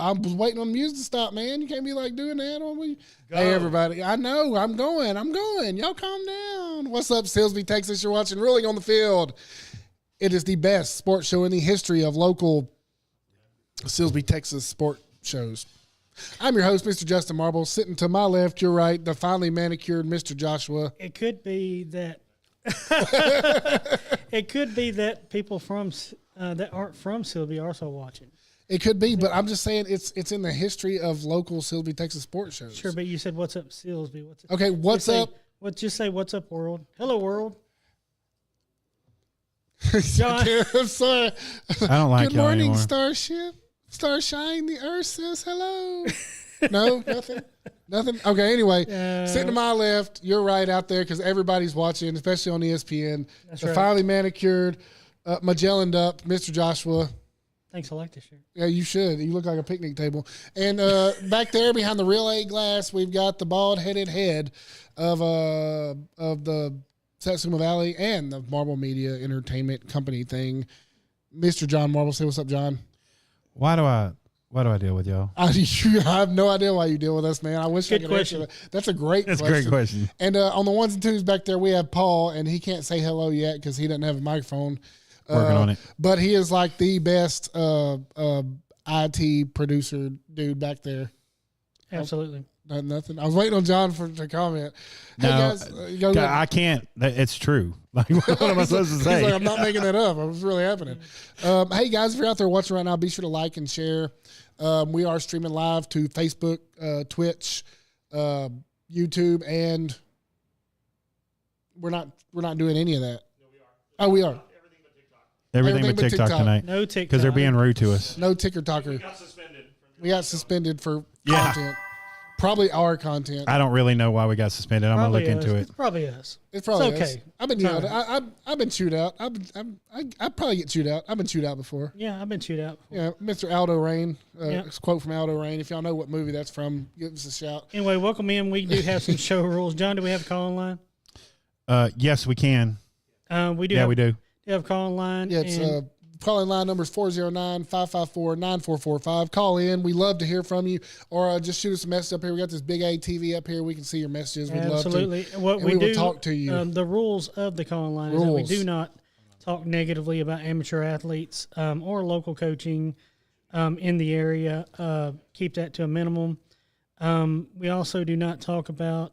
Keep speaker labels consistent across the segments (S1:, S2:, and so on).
S1: I was waiting on the music to stop, man. You can't be like doing that on me. Hey, everybody. I know. I'm going. Y'all calm down. What's up, Silsbee, Texas? You're watching Ruling on the Field. It is the best sports show in the history of local Silsbee, Texas sport shows. I'm your host, Mr. Justin Marble. Sitting to my left, your right, the finely manicured Mr. Joshua.
S2: It could be that. It could be that people from that aren't from Silsbee are also watching.
S1: It could be, but I'm just saying it's in the history of local Silsbee, Texas sports shows.
S2: Sure, but you said what's up, Silsbee? What's up?
S1: Okay, what's up?
S2: Just say what's up, world. Hello, world.
S1: John. I'm sorry.
S3: I don't like
S1: Good
S3: y'all
S1: morning,
S3: anymore.
S1: Starship. Starshine, the Earth says hello. No, nothing. Okay, anyway, sitting to my left, you're right out there because everybody's watching, especially on ESPN.
S2: That's
S1: the
S2: right.
S1: finely manicured, Magellaned up, Mr. Joshua.
S2: Thanks, I like this shirt.
S1: Yeah, you should. You look like a picnic table. And back there behind the relay glass, we've got the bald-headed head of the Satsuma Valley and the Marble Media Entertainment Company thing, Mr. John Marble. Say what's up, John.
S3: Why do I deal with y'all?
S1: I have no idea why you deal with us, man. I wish I could answer that. That's a great question.
S3: That's a great question.
S1: And on the ones and twos back there, we have Paul, and he can't say hello yet because he doesn't have a microphone.
S3: Working on it.
S1: But he is like the best IT producer dude back there.
S2: Absolutely.
S1: Nothing. I was waiting on John to comment. Hey,
S3: No,
S1: guys.
S3: I can't. It's true. Like, what am I supposed to
S1: He's
S3: say?
S1: like, I'm not making that up. It was really happening. Hey, guys, if you're out there watching right now, be sure to like and share. We are streaming live to Facebook, Twitch, YouTube, and we're not doing any of that. No, we are. Oh, we are.
S3: Everything but TikTok tonight.
S2: No TikTok.
S3: Because they're being rude to us.
S1: No ticker talker. We got suspended for content. Probably our content.
S3: I don't really know why we got suspended. I'm going to look into it.
S2: It's probably us.
S1: It's probably
S2: okay.
S1: us. I've been yelled at. I've been chewed out. I probably get chewed out. I've been chewed out before.
S2: Yeah, I've been chewed out before.
S1: Yeah, Mr. Aldo Rain.
S2: Yeah.
S1: Quote from Aldo Rain. If y'all know what movie that's from, give us a shout.
S2: Anyway, welcome in. We do have some show rules. John, do we have a call line?
S3: Yes, we can.
S2: We do.
S3: Yeah,
S2: have,
S3: we do.
S2: We have a call line.
S1: Yeah, it's calling line number is 409-554-9445. Call in. We love to hear from you, or just shoot us a message up here. We got this big A TV up here. We can see your messages. We'd
S2: Absolutely.
S1: love to.
S2: What
S1: and
S2: we
S1: will
S2: do,
S1: talk to you.
S2: The rules of the call line is that we do not talk negatively about amateur athletes or local coaching in the area. Keep that to a minimum. We also do not talk about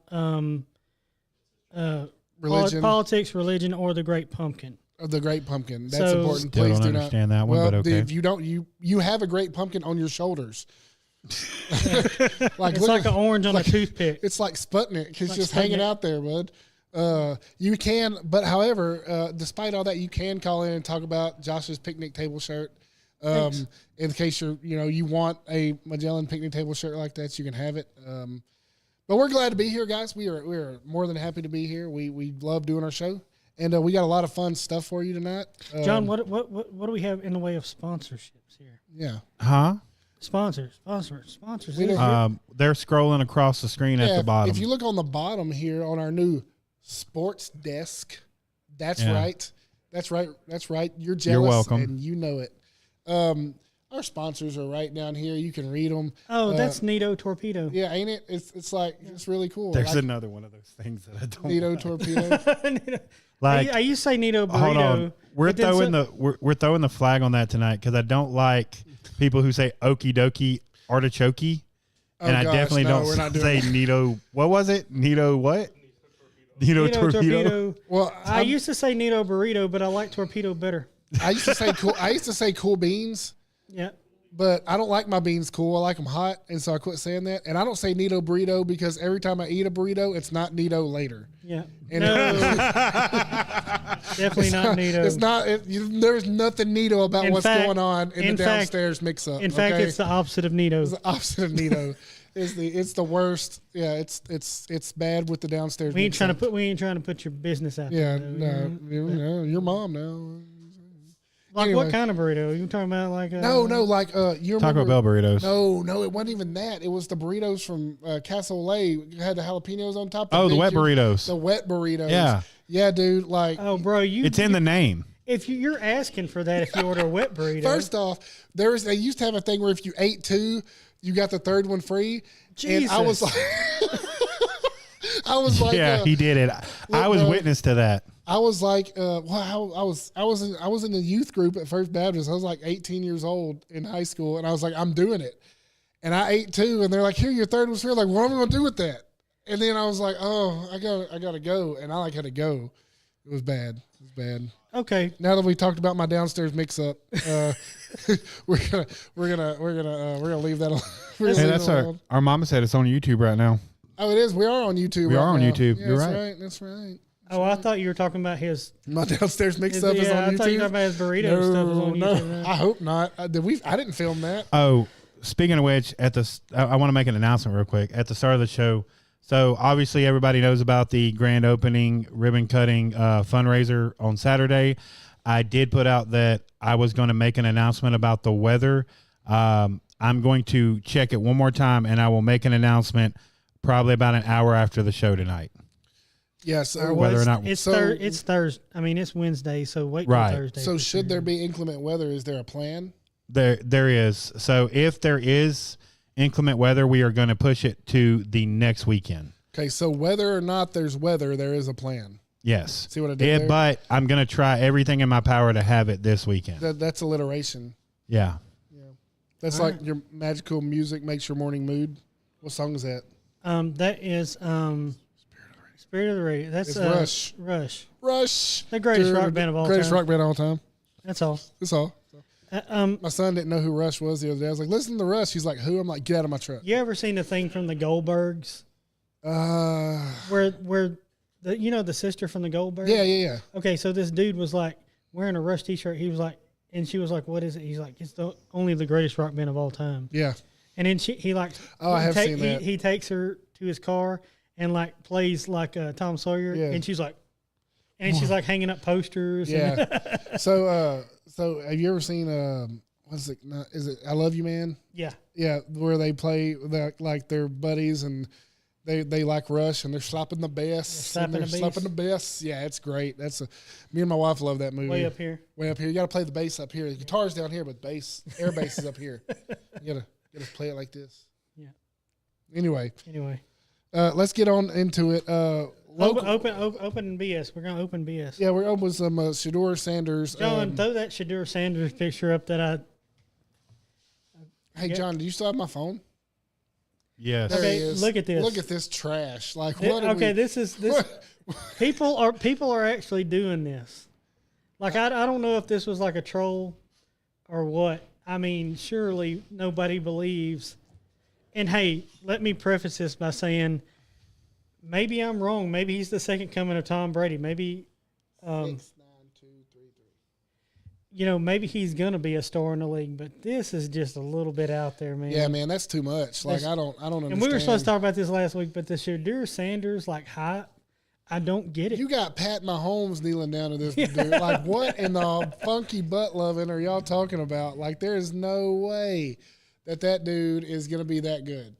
S1: Religion.
S2: politics, religion, or the Great Pumpkin.
S1: The Great Pumpkin. That's
S2: So-
S1: important.
S3: Still
S1: Please
S3: don't
S1: do not
S3: understand that one, but okay.
S1: If you don't, you have a Great Pumpkin on your shoulders.
S2: It's like an orange on a toothpick.
S1: It's like Sputnik. It's
S2: like
S1: just
S2: Sputnik.
S1: hanging out there, bud. You can, but however, despite all that, you can call in and talk about Josh's picnic table shirt. In case you want a Magellan picnic table shirt like that, you can have it. But we're glad to be here, guys. We are more than happy to be here. We love doing our show, and we got a lot of fun stuff for you tonight.
S2: John, what do we have in the way of sponsorships here?
S1: Yeah.
S3: Huh?
S2: Sponsors.
S3: They're scrolling across the screen at the bottom.
S1: If you look on the bottom here on our new sports desk, that's
S3: Yeah.
S1: right. That's right. You're jealous.
S3: You're welcome.
S1: And you know it. Our sponsors are right down here. You can read them.
S2: Oh, that's Nito Torpedo.
S1: Yeah, ain't it? It's like it's really cool.
S3: There's
S1: like
S3: another one of those things that I don't
S1: Nito
S3: like.
S1: Torpedo.
S3: Like,
S2: I used to say Nito Burrito.
S3: hold on. We're
S2: but then
S3: throwing the flag on that tonight because I don't like people who say okie dokie artichoke. And I definitely
S1: we're not
S3: don't
S1: doing
S3: say Nito. What was it? Nito what? Nito Torpedo.
S1: Well,
S2: I used to say Nito Burrito, but I like Torpedo better.
S1: I used to say cool beans.
S2: Yeah.
S1: But I don't like my beans cool. I like them hot, and so I quit saying that. And I don't say Nito burrito because every time I eat a burrito, it's not Nito later.
S2: Yeah.
S1: And
S2: No. Definitely not Nito.
S1: It's not. There's nothing Nito about what's going on in the downstairs mix-up.
S2: In fact, it's the opposite of Nito.
S1: It's the opposite of Nito. It's the worst. Yeah, it's bad with the downstairs.
S2: We ain't trying to put your business out
S1: Yeah,
S2: there.
S1: no, your mom now.
S2: Like
S1: Anyway.
S2: what kind of burrito? You talking about like a
S1: No, like you remember
S3: Taco Bell burritos.
S1: No, it wasn't even that. It was the burritos from Castle Lay. You had the jalapenos on top.
S3: The wet burritos.
S1: The wet burritos.
S3: Yeah.
S1: Yeah, dude. Like,
S2: Oh, bro,
S3: It's in the name.
S2: If you're asking for that, if you order a wet burrito.
S1: First off, they used to have a thing where if you ate 2, you got the third one free.
S2: Jesus.
S1: And I was like,
S3: yeah, he did it. I was witness to that.
S1: I was like, I was in the youth group at First Baptist. I was like 18 years old in high school, and I was like, I'm doing it. And I ate 2, and they're like, here, your third one's free. Like, what am I gonna do with that? And then I was like, oh, I gotta go, and I had to go. It was bad.
S2: Okay.
S1: Now that we talked about my downstairs mix-up, we're gonna leave that alone.
S3: Hey, that's our mama said it's on YouTube right now.
S1: Oh, it is. We are on YouTube.
S3: We are on
S1: now.
S3: YouTube.
S1: Yeah,
S3: You're
S1: that's
S3: right.
S1: That's right.
S2: Oh, I thought you were talking about his.
S1: My downstairs mix-up is on YouTube.
S2: I thought you were talking about his burrito stuff is on YouTube.
S1: I hope not. I didn't film that.
S3: Oh, speaking of which, I want to make an announcement real quick at the start of the show. So obviously everybody knows about the grand opening ribbon cutting fundraiser on Saturday. I did put out that I was going to make an announcement about the weather. I'm going to check it one more time, and I will make an announcement probably about an hour after the show tonight.
S1: Yes.
S3: Whether or not
S2: it's Thursday. I mean, it's Wednesday, so wait till Thursday.
S1: So should there be inclement weather? Is there a plan?
S3: There is. So if there is inclement weather, we are going to push it to the next weekend.
S1: Okay, so whether or not there's weather, there is a plan.
S3: Yes.
S1: See what I did there?
S3: But I'm going to try everything in my power to have it this weekend.
S1: That's alliteration.
S3: Yeah.
S1: That's all like your magical music makes your morning mood. What song is that?
S2: That is Spirit of the Radio. That's
S1: Rush.
S2: Rush. The greatest rock band of all time.
S1: Greatest rock band of all time.
S2: That's all.
S1: That's all. My son didn't know who Rush was the other day. I was like, listen to Rush. He's like, who? I'm like, get out of my truck.
S2: You ever seen the thing from the Goldbergs? Where the sister from the Goldbergs?
S1: Yeah.
S2: Okay, so this dude was like wearing a Rush t-shirt. He was like, and she was like, what is it? He's like, it's only the greatest rock band of all time.
S1: Yeah.
S2: And then he like,
S1: I have seen that.
S2: He takes her to his car and like plays like Tom Sawyer.
S1: Yeah.
S2: And she's like hanging up posters.
S1: Yeah. So have you ever seen what is it? Is it I Love You Man?
S2: Yeah.
S1: Yeah, where they play like their buddies and they like Rush and they're slapping the bass. Slapping the bass. Yeah, it's great. Me and my wife love that movie.
S2: Way up here.
S1: You got to play the bass up here. The guitar's down here, but air bass is up here. You gotta play it like this.
S2: Yeah.
S1: Anyway.
S2: Let's
S1: get on into it.
S2: Open BS. We're gonna open BS.
S1: Yeah, we're open with some Shadeur Sanders.
S2: John, throw that Shadeur Sanders picture up that I.
S1: Hey, John, do you still have my phone?
S3: Yes.
S1: There
S2: okay,
S1: he is.
S2: look at this.
S1: Look at this trash. Like
S2: what?
S1: Okay,
S2: this. People are actually doing this. Like I don't know if this was like a troll or what. I mean, surely nobody believes. And hey, let me preface this by saying, maybe I'm wrong. Maybe he's the second coming of Tom Brady. Maybe,
S1: 6, 9, 2, 3, 3.
S2: Maybe he's gonna be a star in the league. But this is just a little bit out there, man.
S1: Yeah, man, that's too much. Like I don't understand.
S2: And we were supposed to talk about this last week, but the Shadeur Sanders hype, I don't get it.
S1: You got Pat Mahomes kneeling down to this dude. Like, what in the funky butt loving are y'all talking about? Like, there is no way that dude is going to be that good.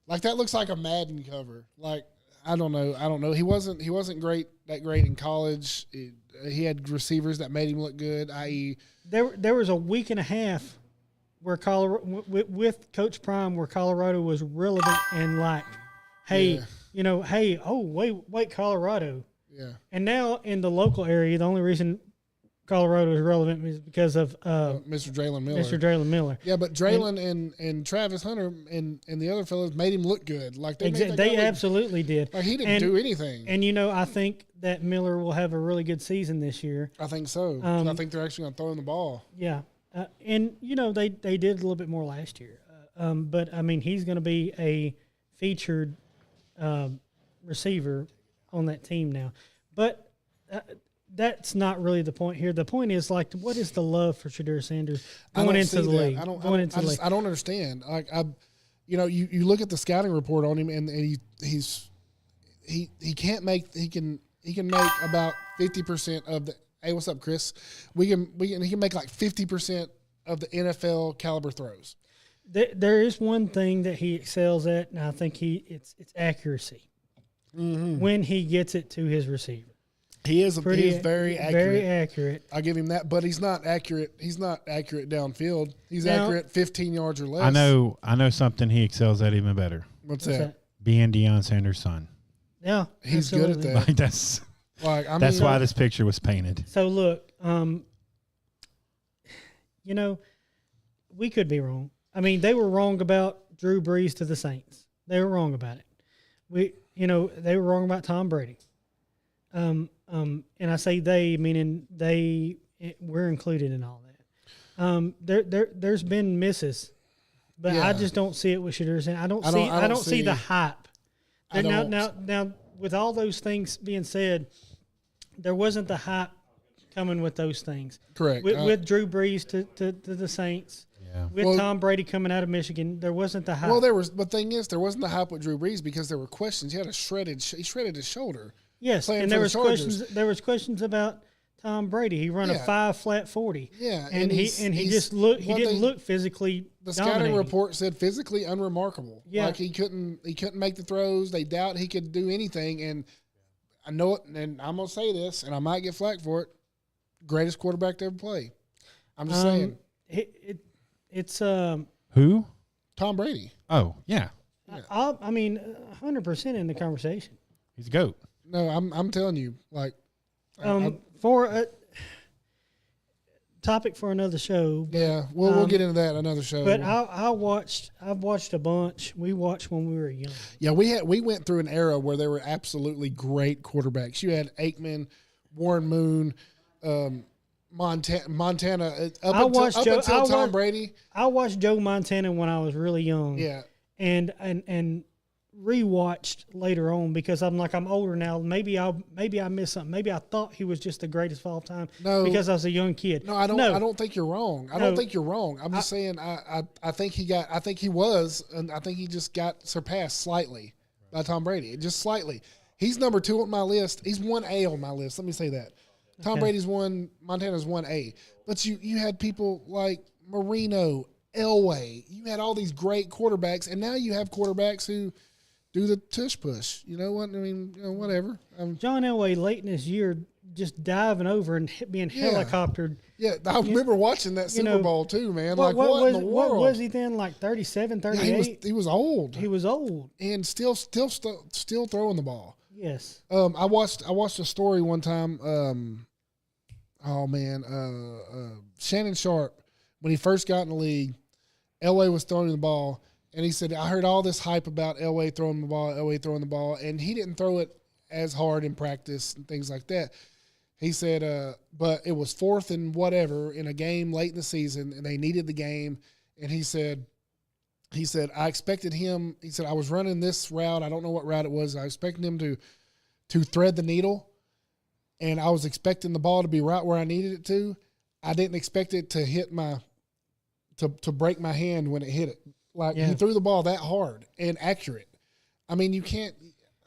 S1: Like, that looks like a Madden cover. Like, I don't know. He wasn't that great in college. He had receivers that made him look good, i.e.
S2: There was a week and a half where Colorado, with Coach Prime, where Colorado was relevant and like, hey, wait, Colorado.
S1: Yeah.
S2: And now in the local area, the only reason Colorado is relevant is because of
S1: Mr.
S2: Draylen Miller.
S1: Yeah, but Draylen and Travis Hunter and the other fellows made him look good. Like
S2: they absolutely did.
S1: Like he didn't do anything.
S2: And I think that Miller will have a really good season this year.
S1: I think so. I think they're actually going to throw him the ball.
S2: Yeah, and they did a little bit more last year. But I mean, he's going to be a featured receiver on that team now. But that's not really the point here. The point is, like, what is the love for Shadeur Sanders going into the league? I
S1: don't understand. Like, you look at the scouting report on him, and he can make about 50% of the. Hey, what's up, Chris? He can make like 50% of the NFL caliber throws.
S2: There is one thing that he excels at, and I think it's accuracy when he gets it to his receiver.
S1: He is very accurate.
S2: Very accurate.
S1: I give him that, but he's not accurate. He's not accurate downfield. He's accurate 15 yards or less.
S3: I know something he excels at even better.
S1: What's that?
S3: Being Deion Sanders' son.
S2: Yeah,
S1: he's
S2: absolutely.
S1: good at that.
S3: That's why this picture was painted.
S2: So look, we could be wrong. I mean, they were wrong about Drew Brees to the Saints. They were wrong about it. They were wrong about Tom Brady. And I say they, meaning we're included in all that. There's been misses, but I just don't see it with Shadeur Sanders. I don't see the hype. Now, with all those things being said, there wasn't the hype coming with those things.
S1: Correct.
S2: With Drew Brees to the Saints.
S3: Yeah.
S2: With Tom Brady coming out of Michigan, there wasn't the hype.
S1: Well, there wasn't the hype with Drew Brees because there were questions. He shredded his shoulder.
S2: Yes, and there was questions. There was questions about Tom Brady. He run a 5 flat 40.
S1: Yeah,
S2: and he just looked. He didn't look physically.
S1: The scouting report said physically unremarkable.
S2: Yeah,
S1: like he couldn't make the throws. They doubt he could do anything. And I know it. And I'm gonna say this, and I might get flack for it. Greatest quarterback to ever play. I'm just saying.
S2: It's
S3: who?
S1: Tom Brady.
S3: Oh yeah.
S2: I mean, 100% in the conversation.
S3: He's a GOAT.
S1: No, I'm telling you, like.
S2: For a topic for another show.
S1: Yeah, we'll get into that another show.
S2: But I've watched a bunch. We watched when we were young.
S1: Yeah, we went through an era where there were absolutely great quarterbacks. You had Aikman, Warren Moon, Montana. Up until Tom Brady.
S2: I watched Joe Montana when I was really young.
S1: Yeah,
S2: and rewatched later on because I'm older now. Maybe I missed something. Maybe I thought he was just the greatest of all time. No, because I was a young kid.
S1: No, I don't think you're wrong. I don't think you're wrong. I'm just saying I think he was, and I think he just got surpassed slightly by Tom Brady. Just slightly. He's number 2 on my list. He's 1A on my list. Let me say that. Tom Brady's Montana's 1A. But you had people like Marino, Elway. You had all these great quarterbacks, and now you have quarterbacks who do the tush push. You know what? I mean, whatever.
S2: John Elway late in his year just diving over and being helicoptered.
S1: Yeah, I remember watching that Super Bowl too, man. What in the world?
S2: What was he then, like 37, 38?
S1: Yeah, he was old.
S2: He was old.
S1: And still throwing the ball.
S2: Yes.
S1: I watched a story one time. Shannon Sharp, when he first got in the league, Elway was throwing the ball. And he said, I heard all this hype about Elway throwing the ball, and he didn't throw it as hard in practice and things like that. He said, but it was 4th and whatever in a game late in the season, and they needed the game. And he said, I expected him. He said, I was running this route. I don't know what route it was. I expected him to thread the needle, and I was expecting the ball to be right where I needed it to. I didn't expect it to hit to break my hand when it hit it. He threw the ball that hard and accurate. I mean, you can't.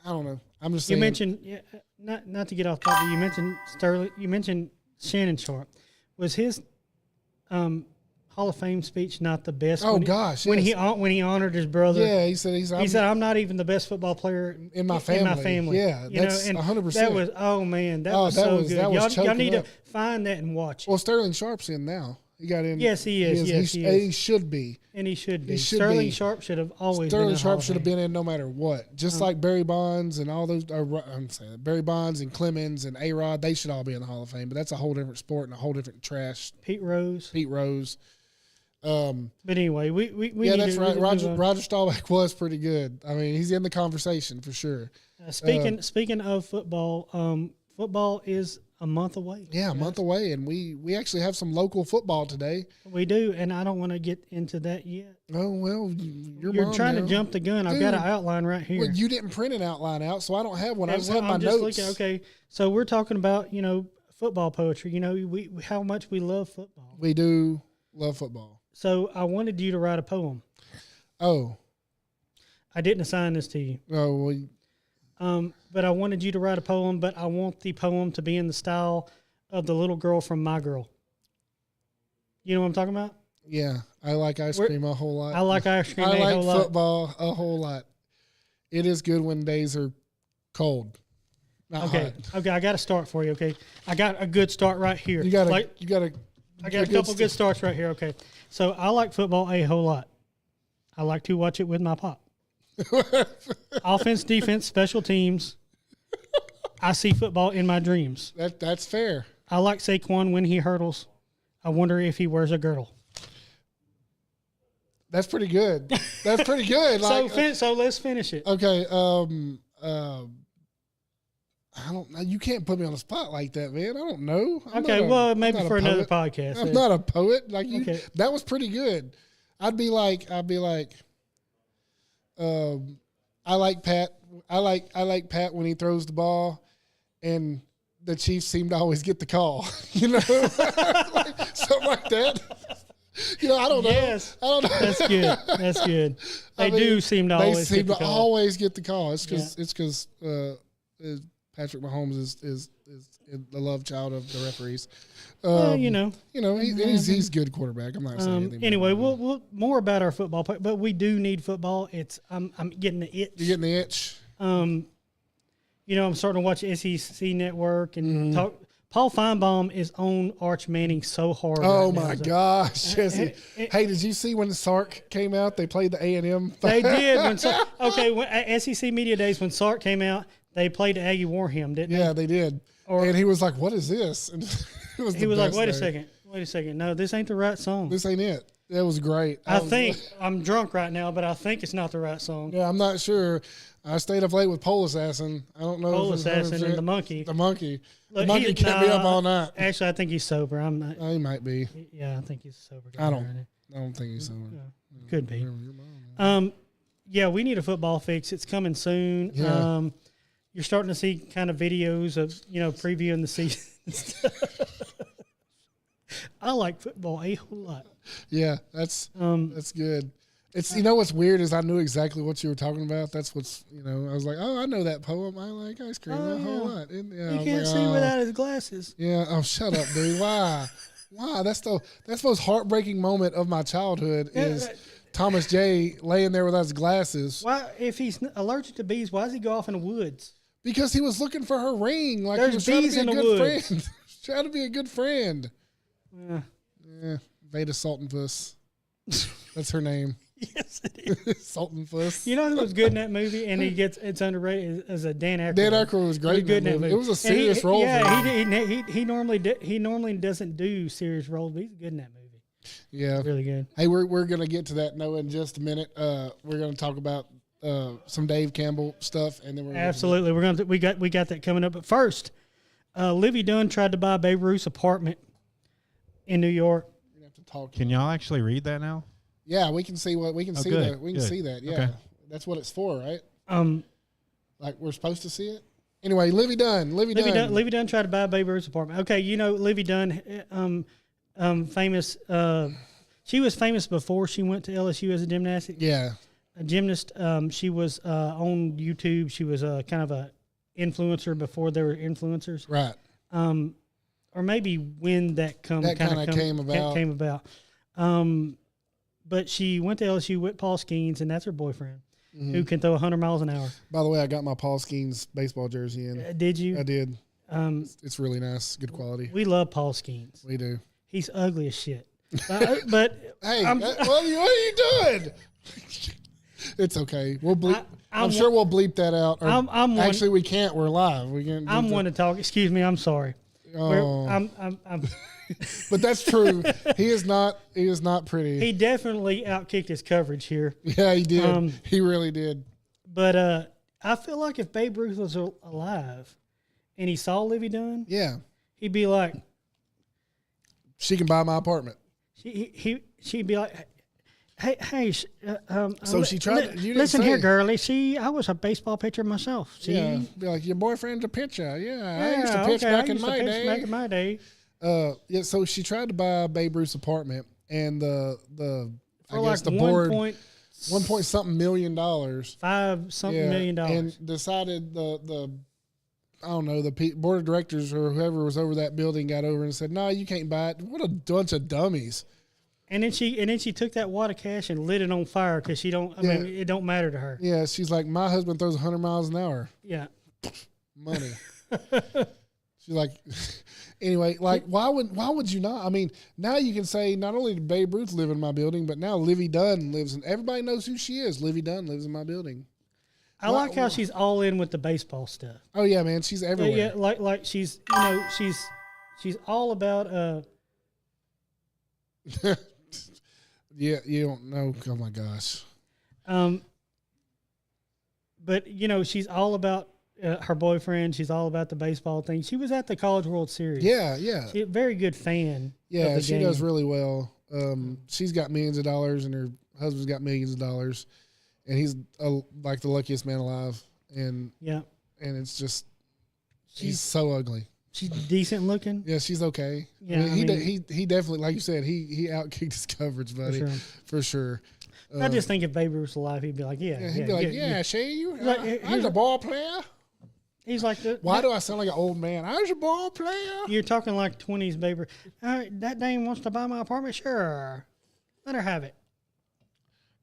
S1: I don't know. I'm just saying.
S2: You mentioned not to get off topic. You mentioned Sterling. You mentioned Shannon Sharp. Was his Hall of Fame speech not the best?
S1: Oh gosh!
S2: When he honored his brother.
S1: Yeah, he said I'm
S2: not even the best football player
S1: in my family. Yeah, that's 100%.
S2: That was that was so good. Y'all need to find that and watch it.
S1: Well, Sterling Sharp's in now. He got in.
S2: Yes, he is.
S1: He should be.
S2: And he should be. Sterling Sharp should have always been in.
S1: Sterling Sharp should have been in no matter what. Just like Barry Bonds and all those. I'm saying Barry Bonds and Clemens and A-Rod, they should all be in the Hall of Fame. But that's a whole different sport and a whole different trash.
S2: Pete Rose.
S1: But
S2: anyway, we
S1: that's right. Roger Staubach was pretty good. I mean, he's in the conversation for sure.
S2: Speaking of football, football is a month away.
S1: Yeah, a month away, and we actually have some local football today.
S2: We do, and I don't want to get into that yet.
S1: Oh well,
S2: you're trying to jump the gun. Dude, I've got an outline right here.
S1: Well, you didn't print an outline out, so I don't have one. I just have my notes.
S2: Looking, okay, so we're talking about football poetry. We how much we love football.
S1: We do love football.
S2: So I wanted you to write a poem.
S1: Oh,
S2: I didn't assign this to you.
S1: Oh well.
S2: But I wanted you to write a poem, but I want the poem to be in the style of the little girl from My Girl. You know what I'm talking about?
S1: Yeah, I like ice cream a whole lot.
S2: I like ice cream
S1: a whole lot. I like football a whole lot. It is good when days are cold.
S2: Okay, I got to start for you. Okay, I got a good start right here.
S1: You got
S2: I got a couple good starts right here. Okay, so I like football a whole lot. I like to watch it with my pop. Offense, defense, special teams. I see football in my dreams.
S1: That's fair.
S2: I like Saquon when he hurdles. I wonder if he wears a girdle.
S1: That's pretty good. That's pretty good. Like,
S2: so let's finish it.
S1: Okay. I don't know. You can't put me on the spot like that, man. I don't know.
S2: Maybe for another podcast.
S1: I'm not a poet. Like you,
S2: Okay.
S1: That was pretty good. I'd be like, I like Pat. I like Pat when he throws the ball, and the Chiefs seem to always get the call. You know, like, something like that. You know, I don't know.
S2: Yes.
S1: I don't know.
S2: That's good. That's good. They do seem to always get the call.
S1: Always get the call. It's because Patrick Mahomes is the love child of the referees. He's a good quarterback. I'm not saying anything.
S2: Anyway, we'll more about our football, but we do need football. I'm getting the itch.
S1: You're getting the itch.
S2: I'm starting to watch SEC Network and talk. Paul Feinbaum is on Arch Manning so hard.
S1: Oh,
S2: right
S1: my
S2: now.
S1: gosh. Hey, did you see when Sark came out? They played the A&M.
S2: They did. When SEC Media Days, when Sark came out, they played the Aggie Warham, didn't they?
S1: Yeah, they did. And he was like, what is this? And
S2: he was like, wait a second. No, this ain't the right song.
S1: This ain't it. That was great.
S2: I think I'm drunk right now, but I think it's not the right song.
S1: Yeah, I'm not sure. I stayed up late with Pole Assassin. I don't know.
S2: Pole Assassin and the Monkey.
S1: The Monkey. Look, the Monkey kept me up all night.
S2: Actually, I think he's sober. I'm not.
S1: He might be.
S2: Yeah, I think he's a sober guy.
S1: I don't think he's sober.
S2: Could be. Yeah, we need a football fix. It's coming soon.
S1: Yeah.
S2: You're starting to see kind of videos of previewing the season. I like football a whole lot.
S1: Yeah, that's good. It's what's weird is I knew exactly what you were talking about. That's what's I was like, oh, I know that poem. I like ice cream a whole lot. And,
S2: you can't see without his glasses.
S1: Yeah. Oh, shut up, dude. Why? That's the most heartbreaking moment of my childhood is Thomas J. laying there without his glasses.
S2: Why? If he's allergic to bees, why does he go off in the woods?
S1: Because he was looking for her ring. Like
S2: there's
S1: he was
S2: bees
S1: trying to be
S2: in
S1: a
S2: the
S1: good
S2: woods.
S1: friend. Trying to be a good friend.
S2: Yeah.
S1: Veda Sultanfuss. That's her name.
S2: Yes, it is.
S1: Sultanfuss.
S2: You know who was good in that movie, and it's underrated as a Dan Aykroyd.
S1: Dan Aykroyd was great.
S2: Good in that movie.
S1: It was a serious role.
S2: Yeah, he normally doesn't do serious roles, but he's good in that movie.
S1: Yeah,
S2: really good.
S1: Hey, we're gonna get to that in just a minute. We're gonna talk about some Dave Campbell stuff, and then
S2: we got that coming up. But first, Livy Dunn tried to buy Babe Ruth's apartment in New York.
S1: We're gonna have to talk.
S3: Can y'all actually read that now?
S1: Yeah, we can see what we can see
S3: good,
S1: that. We can see that. Yeah,
S3: okay.
S1: That's what it's for, right?
S2: Like
S1: we're supposed to see it. Anyway, Livy Dunn
S2: tried to buy Babe Ruth's apartment. Okay, Livy Dunn, famous. She was famous before she went to LSU as a gymnast.
S1: Yeah,
S2: a gymnast. She was on YouTube. She was kind of a influencer before there were influencers.
S1: Right.
S2: Or maybe when that came about. But she went to LSU with Paul Skeens, and that's her boyfriend, who can throw 100 miles an hour.
S1: By the way, I got my Paul Skeens baseball jersey in.
S2: Did you?
S1: I did. It's really nice, good quality.
S2: We love Paul Skeens.
S1: We do.
S2: He's ugly as shit. But
S1: hey, what are you doing? It's okay. We'll bleep. I'm sure we'll bleep that out. Actually, we can't. We're live. We can't.
S2: I'm one to talk. Excuse me. I'm sorry.
S1: Oh.
S2: I'm
S1: But that's true. He is not pretty.
S2: He definitely outkicked his coverage here.
S1: Yeah, he did. He really did.
S2: But I feel like if Babe Ruth was alive and he saw Livy Dunn, he'd be like,
S1: she can buy my apartment.
S2: She'd be like, hey.
S1: So she tried.
S2: Listen here, girlie. I was a baseball pitcher myself. See?
S1: Yeah, be like, your boyfriend's a pitcher. Yeah, I used to pitch back in my day. Yeah, so she tried to buy Babe Ruth's apartment, and the board $1 million,
S2: $5 million,
S1: and decided the board of directors or whoever was over that building got over and said, no, you can't buy it. What a bunch of dummies.
S2: And then she took that wad of cash and lit it on fire because it don't matter to her.
S1: Yeah, she's like, my husband throws 100 miles an hour.
S2: Yeah,
S1: money. She's like, anyway, like why would you not? I mean, now you can say not only did Babe Ruth live in my building, but now Livy Dunn lives in. Everybody knows who she is. Livy Dunn lives in my building.
S2: I like how she's all in with the baseball stuff.
S1: Oh yeah, man, she's everywhere.
S2: Yeah, like she's she's all about
S1: Yeah, you don't know. Oh my gosh.
S2: But she's all about her boyfriend. She's all about the baseball thing. She was at the College World Series.
S1: Yeah.
S2: She's a very good fan.
S1: Yeah, she does really well. She's got millions of dollars, and her husband's got millions of dollars, and he's like the luckiest man alive. And it's just he's so ugly.
S2: She's decent looking.
S1: Yeah, she's okay.
S2: Yeah,
S1: I mean, he definitely, like you said, he outkicked his coverage, buddy, for sure.
S2: I just think if Babe Ruth was alive, he'd be like,
S1: he'd be like, see you, I was a ball player.
S2: He's like,
S1: why do I sound like an old man? I was a ball player.
S2: You're talking like 20s Babe Ruth. That dame wants to buy my apartment. Sure, let her have it.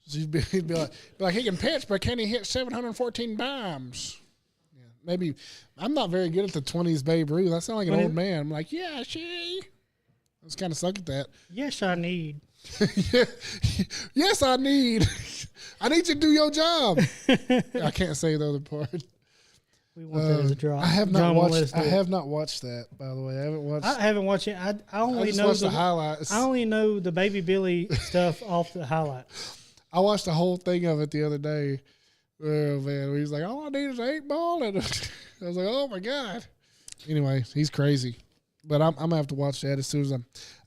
S1: He'd be like, he can pitch, but can he hit 714 bombs? Yeah, maybe. I'm not very good at the 20s Babe Ruth. I sound like an old man. I'm like, she. I just kind of suck at that.
S2: Yes, I need.
S1: Yes, I need. I need you to do your job. I can't say the other part.
S2: We want that as a drop.
S1: I have not watched that, by the way. I haven't watched
S2: it. I only know
S1: watched the highlights.
S2: I only know the Baby Billy stuff off the highlights.
S1: I watched the whole thing of it the other day. Oh man, he was like, "All I need is an 8-ball," and I was like, "Oh my god." Anyway, he's crazy, but I'm gonna have to watch that as soon as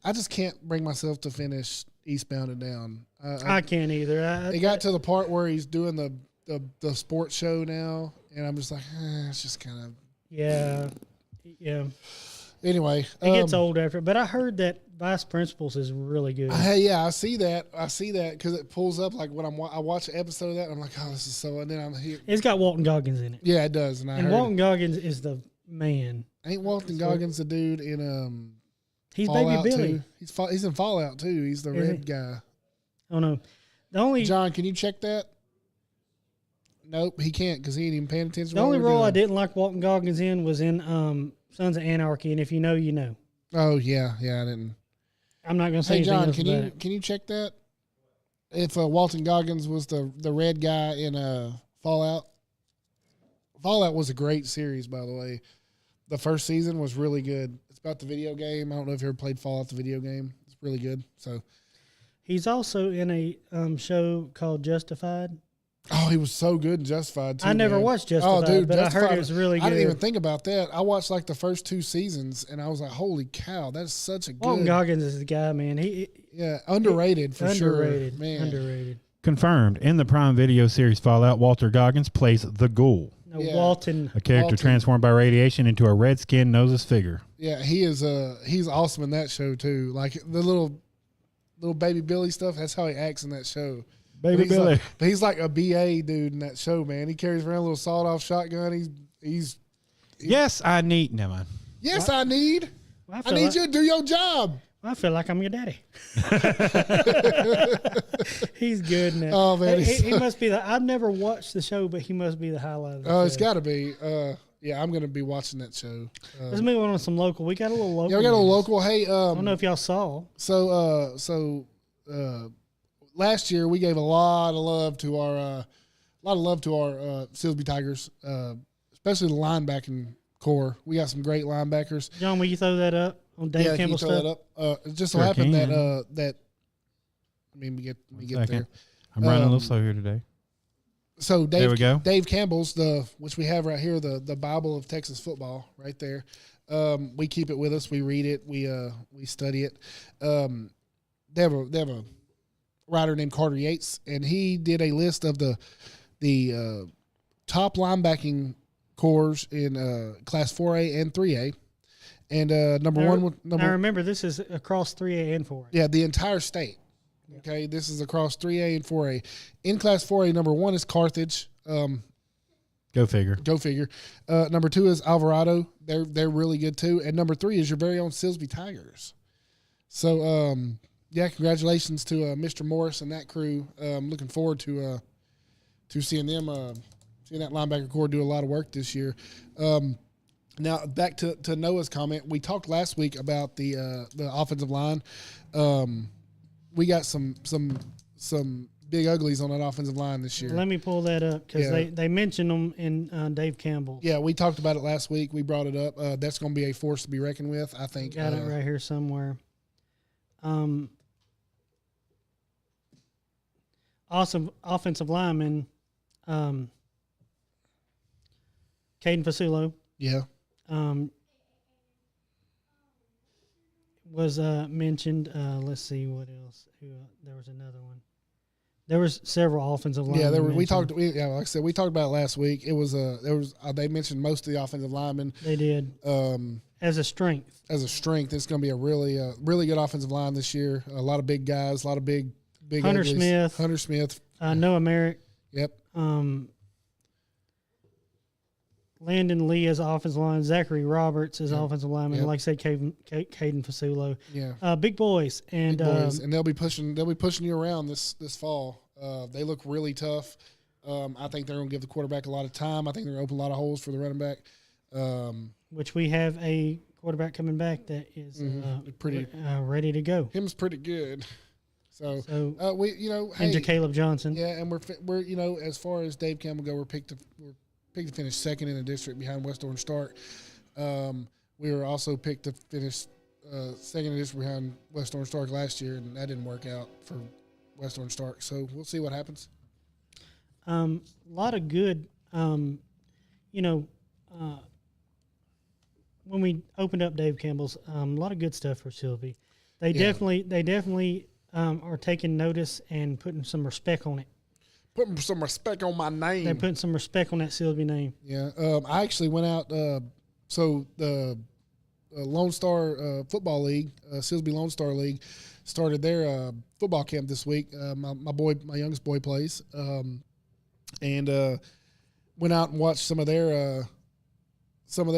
S1: I just can't bring myself to finish Eastbound and Down.
S2: I can't either.
S1: It got to the part where he's doing the sports show now, and I'm just like, it's just kind of
S2: yeah.
S1: Anyway,
S2: it gets old after. But I heard that Vice Principals is really good.
S1: Yeah, I see that because it pulls up like when I watch an episode of that, and I'm like, oh, this is so. And then I'm here.
S2: It's got Walton Goggins in it.
S1: Yeah, it does. And
S2: Walton Goggins is the man.
S1: Ain't Walton Goggins the dude in
S2: He's
S1: Fallout
S2: Baby Billy.
S1: Too? He's in Fallout too. He's the red guy.
S2: Oh no, the only
S1: John, can you check that? Nope, he can't because he ain't even paying attention.
S2: The only role I didn't like Walton Goggins in was in Sons of Anarchy, and if you know, you know.
S1: Oh yeah, I didn't.
S2: I'm not going to say anything
S1: John,
S2: else
S1: can you check that? If Walton Goggins was the red guy in Fallout. Fallout was a great series, by the way. The first season was really good. It's about the video game. I don't know if you ever played Fallout, the video game. It's really good. So,
S2: he's also in a show called Justified.
S1: Oh, he was so good in Justified, too.
S2: I never watched Justified, but Justified, I heard it was really good.
S1: I didn't even think about that. I watched like the first 2 seasons, and I was like, holy cow, that's such a good...
S2: Walton Goggins is the guy, man.
S1: Underrated for sure. Man.
S2: Underrated.
S3: Confirmed. In the Prime Video series Fallout, Walter Goggins plays the Ghoul.
S2: No, yeah. Walton.
S3: A character transformed by radiation into a red-skinned, noseless figure.
S1: Yeah, he is. He's awesome in that show, too. Like, the little Baby Billy stuff, that's how he acts in that show.
S3: Baby Billy.
S1: He's like a BA dude in that show, man. He carries around a little sawed-off shotgun. He's
S3: yes, I need. Never mind.
S1: Yes, I need. I need you to do your job.
S2: I feel like I'm your daddy. He's good now.
S1: Oh man,
S2: he must be I've never watched the show, but he must be the highlight of the show.
S1: Oh, it's got to be. Yeah, I'm gonna be watching that show.
S2: Let's move on to some local. We got a little local.
S1: Yeah, we got a little local. Hey, I
S2: don't know if y'all saw.
S1: So last year we gave a lot of love to our Silsbee Tigers, especially the linebacking core. We got some great linebackers.
S2: John, will you throw that up on Dave Campbell's stuff?
S1: That up? It just so happened that we get there.
S3: I'm running a little slow here today.
S1: So
S3: there we go.
S1: Dave Campbell's which we have right here, the Bible of Texas football right there. We keep it with us. We read it. We study it. They have a writer named Carter Yates, and he did a list of the top linebacking cores in Class 4A and 3A. And
S2: Now remember, this is across 3A and 4A.
S1: Yeah, the entire state. Yeah. Okay, this is across 3A and 4A. In Class 4A, number 1 is Carthage.
S3: Go figure.
S1: Number 2 is Alvarado. They're really good too. And number 3 is your very own Silsbee Tigers. So yeah, congratulations to Mr. Morris and that crew. Looking forward to seeing them seeing that linebacker core do a lot of work this year. Now back to Noah's comment. We talked last week about the offensive line. We got some big uglies on that offensive line this year.
S2: Let me pull that up because they mentioned them in Dave Campbell.
S1: Yeah, we talked about it last week. We brought it up. That's going to be a force to be reckoned with, I think.
S2: Got it right here somewhere. Awesome offensive lineman, Caden Fasulo.
S1: Yeah.
S2: Was mentioned. Let's see what else. There was another one. There was several offensive linemen.
S1: Yeah, like I said, we talked about it last week. It was they mentioned most of the offensive linemen.
S2: They did. As a strength.
S1: It's going to be a really good offensive line this year. A lot of big guys, a lot of big
S2: Hunter
S1: uglies.
S2: Smith. Noah Merrick.
S1: Yep.
S2: Landon Lee as offensive line, Zachary Roberts as offensive lineman,
S1: Yep.
S2: like I said, Caden Fasulo.
S1: Yeah.
S2: Big boys. And
S1: and they'll be pushing you around this fall. They look really tough. I think they're going to give the quarterback a lot of time. I think they're going to open a lot of holes for the running back.
S2: Which we have a quarterback coming back that is
S1: pretty
S2: ready to go.
S1: Him's pretty good. So we hey,
S2: and Caleb Johnson.
S1: Yeah, and we're as far as Dave Campbell go, we're picked to finish second in the district behind West Orange Stark. We were also picked to finish second in the district behind West Orange Stark last year, and that didn't work out for West Orange Stark. So we'll see what happens.
S2: A lot of good, when we opened up Dave Campbell's, a lot of good stuff for Sylvie. They definitely are taking notice and putting some respect on it.
S1: Putting some respect on my name.
S2: They're putting some respect on that Sylvie name.
S1: Yeah. I actually went out. So the Lone Star Football League, Silsbee Lone Star League, started their football camp this week. My youngest boy plays, and went out and watched some of their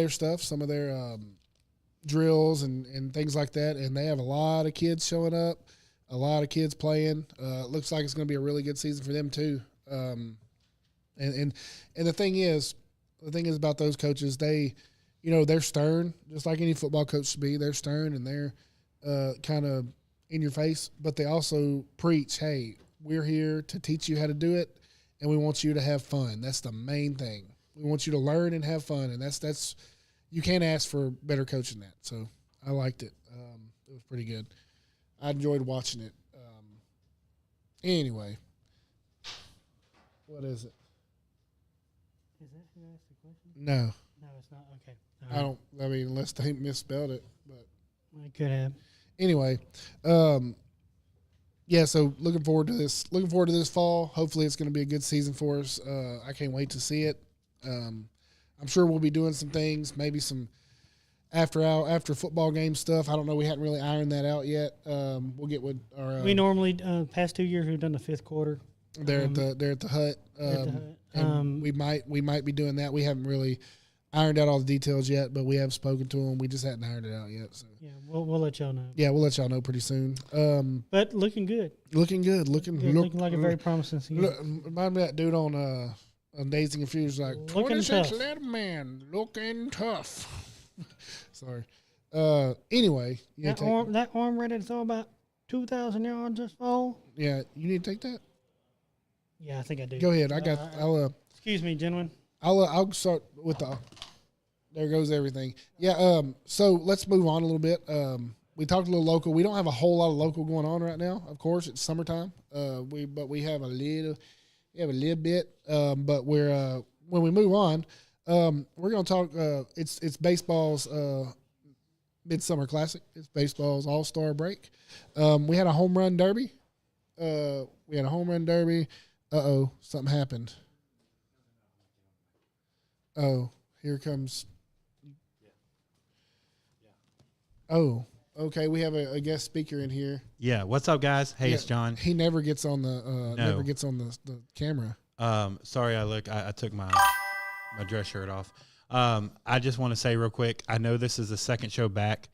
S1: stuff, some of their drills and things like that. And they have a lot of kids showing up, a lot of kids playing. It looks like it's going to be a really good season for them too. And the thing is about those coaches, they're stern, just like any football coach should be. They're stern and they're kind of in your face, but they also preach, hey, we're here to teach you how to do it, and we want you to have fun. That's the main thing. We want you to learn and have fun, and that's you can't ask for better coaching than that. So I liked it. It was pretty good. I enjoyed watching it. Anyway, what is it?
S2: Is that who asked the question?
S1: No.
S2: No, it's not. Okay.
S1: Unless they misspelled it, but
S2: I could have.
S1: Anyway, yeah. So looking forward to this. Looking forward to this fall. Hopefully, it's going to be a good season for us. I can't wait to see it. I'm sure we'll be doing some things, maybe some after football game stuff. I don't know. We hadn't really ironed that out yet. We'll get with our.
S2: We normally past 2 years we've done the fifth quarter.
S1: They're at the hut. And we might be doing that. We haven't really ironed out all the details yet, but we have spoken to them. We just hadn't ironed it out yet. So
S2: yeah, we'll let y'all know.
S1: Yeah, we'll let y'all know pretty soon.
S2: But looking good.
S1: Looking good. Looking
S2: like a very promising season.
S1: Remind me of that dude on Dazed and Confused, like 26 letter man, looking tough. Sorry. Anyway,
S2: that arm ready to throw about 2,000 yards this fall.
S1: Yeah, you need to take that.
S2: Yeah, I think I do.
S1: Go ahead.
S2: Excuse me, gentlemen.
S1: I'll start with the. There goes everything. Yeah. So let's move on a little bit. We talked a little local. We don't have a whole lot of local going on right now. Of course, it's summertime. We have a little bit. But we're when we move on, we're going to talk. It's baseball's Midsummer Classic. It's baseball's All-Star break. We had a home run derby. Something happened. Oh, here comes. Oh, okay. We have a guest speaker in here.
S3: Yeah. What's up, guys? Hey, it's John.
S1: He never gets on the camera.
S3: Sorry, I took my dress shirt off. I just want to say real quick, I know this is the second show back.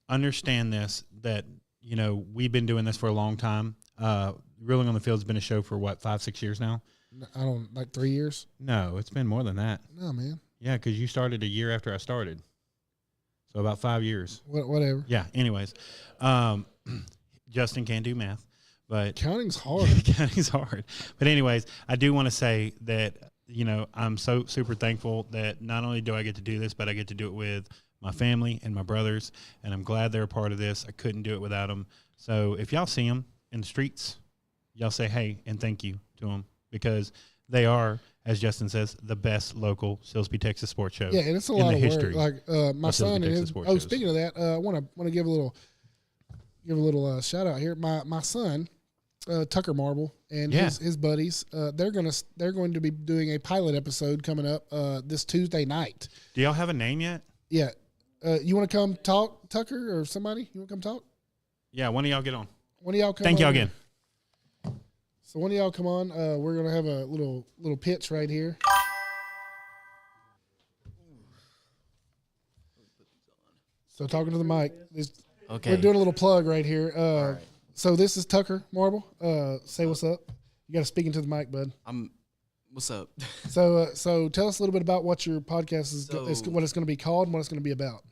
S3: Understand this, that, we've been doing this for a long time. Reeling on the Field's been a show for 5-6 years now?
S1: I don't, like 3 years?
S3: No, it's been more than that.
S1: No, man.
S3: Yeah, because you started a year after I started. So about 5 years.
S1: Whatever.
S3: Yeah, anyways. Justin can't do math, but
S1: counting's hard.
S3: Counting's hard. But anyways, I do want to say that, you know, I'm so super thankful that not only do I get to do this, but I get to do it with my family and my brothers, and I'm glad they're a part of this. I couldn't do it without them. So if y'all see them in the streets, y'all say hey and thank you to them, because they are, as Justin says, the best local Silsbee, Texas sports show.
S1: Yeah, and it's a lot of work. Like my son and his. Oh, speaking of that, I want to give a little shout out here. My son, Tucker Marble, and his buddies. They're going to be doing a pilot episode coming up this Tuesday night.
S3: Do y'all have a name yet?
S1: Yeah. You want to come talk, Tucker, or somebody? You want to come talk?
S3: Yeah. One of y'all get on.
S1: One of y'all come.
S3: Thank y'all again.
S1: So one of y'all come on. We're gonna have a little pitch right here. So talking to the mic.
S4: Okay.
S1: We're doing a little plug right here. Right. So this is Tucker Marble. Say what's up. You got to speak into the mic, bud.
S4: What's up?
S1: So tell us a little bit about what your podcast is, what it's going to be called, and what it's going to be about.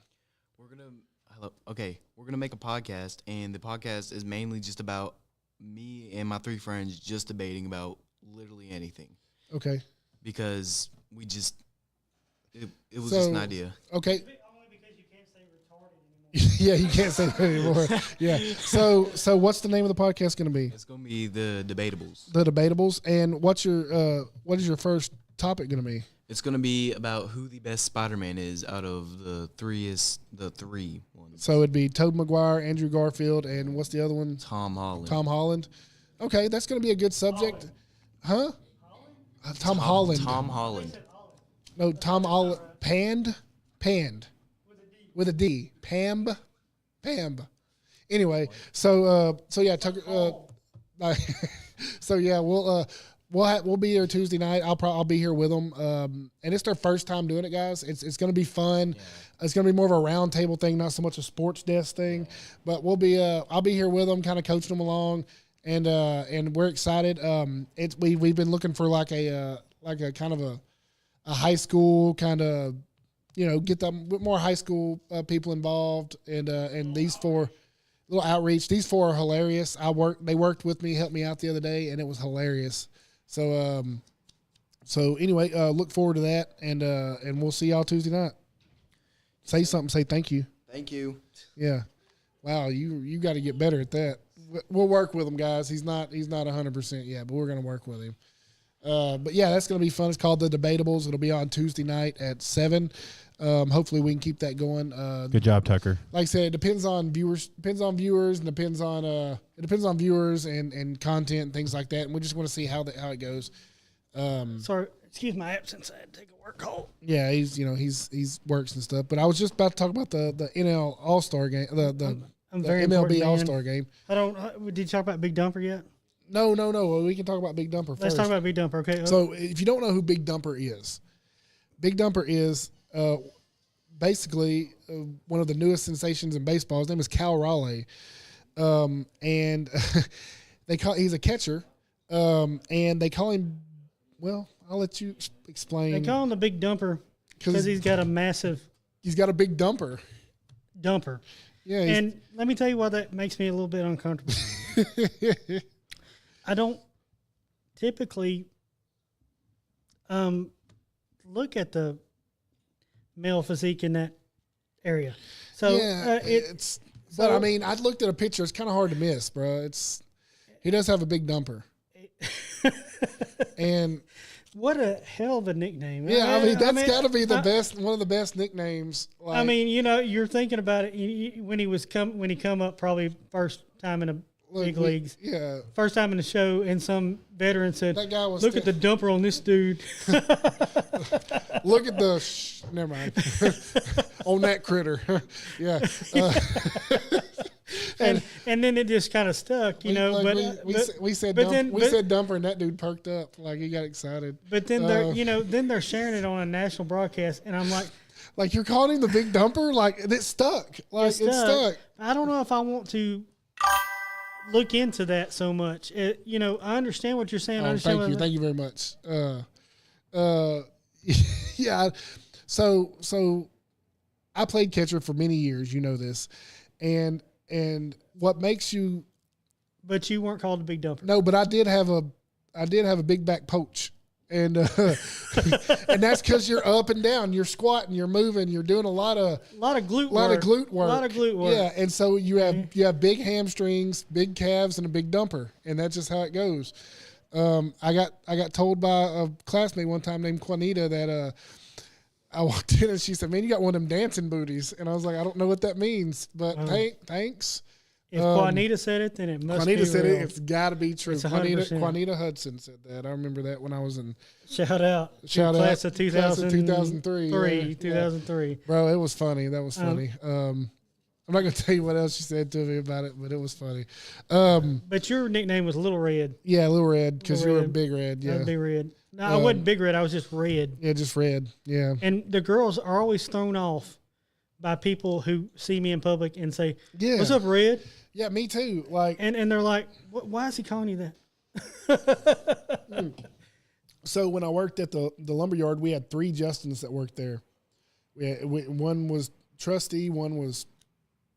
S4: We're gonna make a podcast, and the podcast is mainly just about me and my 3 friends just debating about literally anything.
S1: Okay.
S4: Because it was just an idea.
S1: Okay. Yeah, you can't say that anymore. Yeah. So what's the name of the podcast going to be?
S4: It's going to be The Debatables.
S1: The Debatables. And what is your first topic going to be?
S4: It's going to be about who the best Spider-Man is out of the three ones.
S1: So it'd be Tobey Maguire, Andrew Garfield, and what's the other one?
S4: Tom Holland.
S1: Tom Holland. Okay, that's going to be a good subject. Huh? Tom Holland.
S4: Tom Holland.
S1: No, Tom Holland. Pand. With a D. Pamb. Anyway, so yeah, Tucker. So yeah, we'll be here Tuesday night. I'll be here with them. And it's their first time doing it, guys. It's going to be fun. Yeah. It's going to be more of a round table thing, not so much a sports desk thing. But I'll be here with them, kind of coaching them along, and we're excited. We've been looking for like a kind of a high school kind of, you know, get them more high school people involved, and these 4 little outreach. These 4 are hilarious. They worked with me, helped me out the other day, and it was hilarious. So anyway, look forward to that, and we'll see y'all Tuesday night. Say something. Say thank you.
S4: Thank you.
S1: Yeah. Wow, you got to get better at that. We'll work with him, guys. He's not 100% yet, but we're gonna work with him. But yeah, that's gonna be fun. It's called The Debatables. It'll be on Tuesday night at 7. Hopefully we can keep that going.
S3: Good job, Tucker.
S1: Like I said, it depends on viewers, and depends on viewers and content and things like that. And we just want to see how it goes.
S2: Sorry, excuse my absence. I had to take a work call.
S1: Yeah, he's works and stuff. But I was just about to talk about the NL All-Star game, the MLB All-Star game.
S2: Did you talk about Big Dumper yet?
S1: No. We can talk about Big Dumper first.
S2: Let's talk about Big Dumper, okay?
S1: So if you don't know who Big Dumper is basically one of the newest sensations in baseball. His name is Cal Raleigh, and he's a catcher, and they call him. Well, I'll let you explain.
S2: They call him the Big Dumper because he's got a massive.
S1: He's got a big dumper.
S2: Yeah, and let me tell you why that makes me a little bit uncomfortable. I don't typically look at the male physique in that area. So
S1: yeah, but I mean, I looked at a picture. It's kind of hard to miss, bro. He does have a big dumper. And
S2: what a hell of a nickname.
S1: Yeah, I mean, that's got to be the best, one of the best nicknames.
S2: I mean, you know, you're thinking about it when he come up probably first time in the big leagues.
S1: Yeah.
S2: First time in the show, and some veteran said,
S1: that guy was
S2: look at the dumper on this dude.
S1: Look at never mind. On that critter. Yeah.
S2: And then it just kind of stuck, you know.
S1: We said dumper, and that dude perked up, like he got excited.
S2: But then they're sharing it on a national broadcast, and I'm like,
S1: you're calling him the big dumper, like it stuck, like it's stuck.
S2: I don't know if I want to look into that so much. I understand what you're saying.
S1: Thank you very much. Yeah. So I played catcher for many years. You know this, and what makes you?
S2: But you weren't called a big dumper.
S1: No, but I did have a big back poach. And and that's because you're up and down, you're squatting, you're moving, you're doing a lot of glute work. Yeah, and so you have big hamstrings, big calves, and a big dumper, and that's just how it goes. I got told by a classmate one time named Juanita that I walked in and she said, "Man, you got one of them dancing booties," and I was like, "I don't know what that means, but thanks."
S2: If Juanita said it, then it must
S1: Juanita
S2: be
S1: said
S2: real.
S1: It's got to be true.
S2: It's 100%.
S1: Juanita Hudson said that. I remember that when I was in.
S2: Shout out. Class of 2003. 2003.
S1: Bro, it was funny. That was funny. I'm not going to tell you what else she said to me about it, but it was funny.
S2: But your nickname was Little Red.
S1: Yeah, Little Red, because you were Big Red. Yeah.
S2: Big Red. No, I wasn't Big Red. I was just Red.
S1: Yeah, just Red. Yeah.
S2: And the girls are always thrown off by people who see me in public and say, "What's up, Red?"
S1: Yeah, me too. Like,
S2: and they're like, "Why is he calling you that?"
S1: So when I worked at the lumberyard, we had 3 Justins that worked there. One was Trusty, one was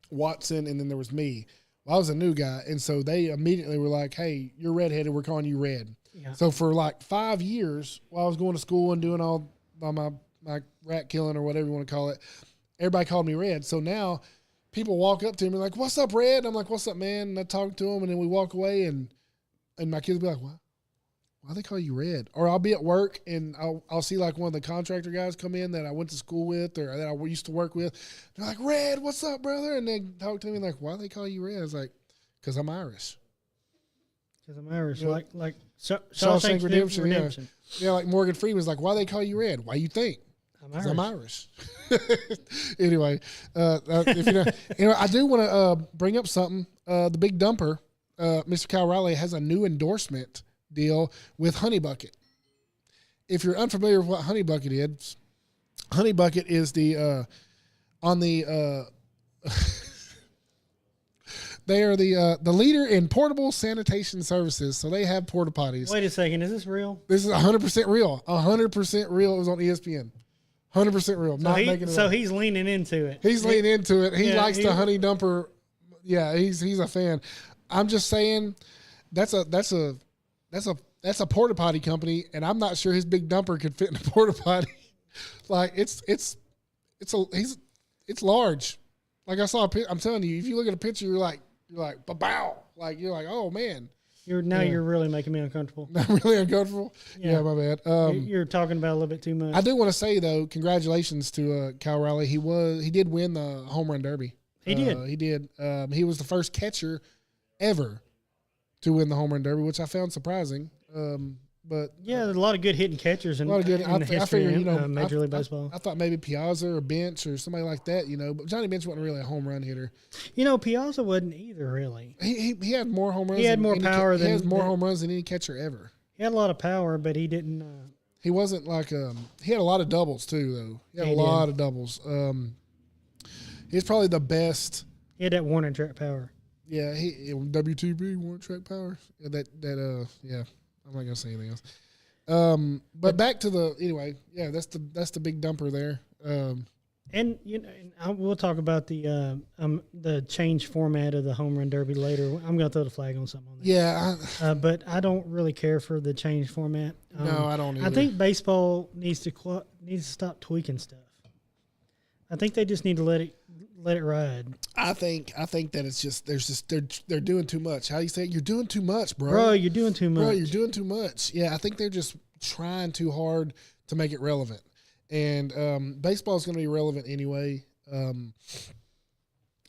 S1: Watson, and then there was me. Well, I was a new guy, and so they immediately were like, "Hey, you're redheaded. We're calling you Red." Yeah. So for like 5 years, while I was going to school and doing all my rat killing or whatever you want to call it, everybody called me Red. So now people walk up to me and like, "What's up, Red?" I'm like, "What's up, man?" And I talk to them, and then we walk away, and my kids will be like, "What? Why they call you Red?" Or I'll be at work, and I'll see like one of the contractor guys come in that I went to school with or that I used to work with. They're like, "Red, what's up, brother?" And they talk to me like, "Why they call you Red?" I was like, "Because I'm Irish."
S2: Because I'm Irish, you know, like
S1: Shawshank Redemption. Yeah, like Morgan Freeman's like, "Why they call you Red?" "Why you think?" I'm Irish. Anyway, if you know, anyway, I do want to bring up something. The Big Dumper, Mr. Kyle Riley, has a new endorsement deal with Honey Bucket. If you're unfamiliar with what Honey Bucket is, Honey Bucket is the they are the leader in portable sanitation services. So they have porta potties.
S2: Wait a second, is this real?
S1: This is 100% real. 100% real. It was on ESPN. 100% real.
S2: So he's leaning into it.
S1: He's leaning into it. He likes the Honey Dumper. Yeah, he's a fan. I'm just saying that's a porta potty company, and I'm not sure his Big Dumper could fit in a porta potty. Like it's large. Like I saw I'm telling you, if you look at a picture, you're like bow. Like you're like, oh man.
S2: You're really making me uncomfortable.
S1: Not really uncomfortable. Yeah, my bad.
S2: You're talking about a little bit too much.
S1: I do want to say though, congratulations to Kyle Riley. He did win the home run derby. He did. He was the first catcher ever to win the home run derby, which I found surprising. But
S2: yeah, there's a lot of good hitting catchers in the history of Major League Baseball.
S1: I thought maybe Piazza or Bench or somebody like that, but Johnny Bench wasn't really a home run hitter.
S2: Piazza wasn't either, really.
S1: He had more home runs.
S2: He had more power than.
S1: He has more home runs than any catcher ever.
S2: He had a lot of power, but he didn't.
S1: He wasn't like he had a lot of doubles too, though. He had a lot of doubles. He's probably the best.
S2: He had that warning track power.
S1: Yeah, WTB warning track power. Yeah. I'm not gonna say anything else. But back to that's the Big Dumper there.
S2: And we'll talk about the change format of the home run derby later. I'm gonna throw the flag on something on that.
S1: Yeah,
S2: but I don't really care for the change format.
S1: No, I don't either.
S2: I think baseball needs to stop tweaking stuff. I think they just need to let it ride.
S1: I think that it's just they're doing too much. How do you say it? You're doing too much, bro.
S2: Bro, you're doing too much.
S1: Bro, you're doing too much. Yeah, I think they're just trying too hard to make it relevant. And baseball is going to be relevant anyway.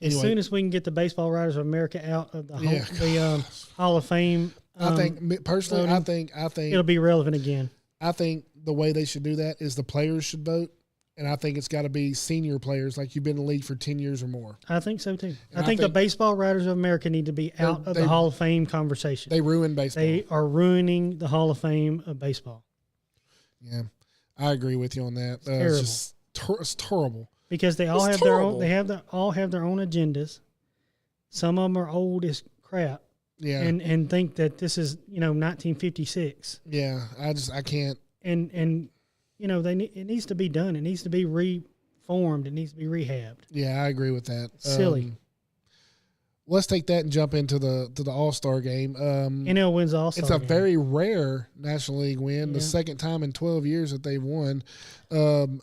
S2: As soon as we can get the Baseball Writers of America out of the Hall of Fame,
S1: I think personally, voting, I think
S2: it'll be relevant again.
S1: I think the way they should do that is the players should vote. And I think it's got to be senior players, like you've been in the league for 10 years or more.
S2: I think so, too. I think the Baseball Writers of America need to be out of the Hall of Fame conversation.
S1: They ruin baseball.
S2: They are ruining the Hall of Fame of baseball.
S1: Yeah, I agree with you on that. It's terrible.
S2: Because they all have their own. They all have their own agendas. Some of them are old as crap.
S1: Yeah,
S2: and think that this is 1956.
S1: Yeah, I can't.
S2: And it needs to be done. It needs to be reformed. It needs to be rehabbed.
S1: Yeah, I agree with that.
S2: Silly.
S1: Let's take that and jump into the All-Star game.
S2: NL wins the All-Star
S1: It's a
S2: game.
S1: very rare National League win, the second time in 12 years that they've won. They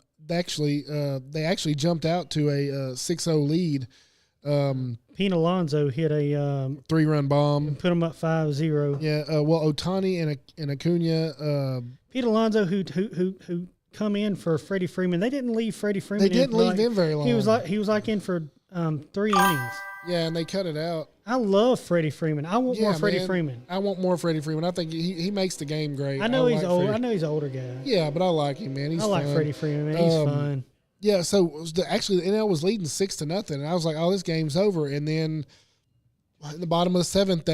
S1: actually jumped out to a 6-0 lead.
S2: Pete Alonso hit a
S1: 3-run bomb.
S2: Put them up 5-0.
S1: Yeah, Ohtani and Acuna.
S2: Pete Alonso, who come in for Freddie Freeman, they didn't leave Freddie Freeman.
S1: They didn't leave him very long.
S2: He was like in for 3 innings.
S1: Yeah, and they cut it out.
S2: I love Freddie Freeman. I want more Freddie Freeman.
S1: I want more Freddie Freeman. I think he makes the game great.
S2: I know he's old. I know he's an older guy.
S1: Yeah, but I like him, man. He's
S2: I like
S1: fun.
S2: Freddie Freeman, man. He's fun.
S1: Yeah, so actually the NL was leading 6-0, and I was like, "Oh, this game's over." And then in the bottom of the 7th,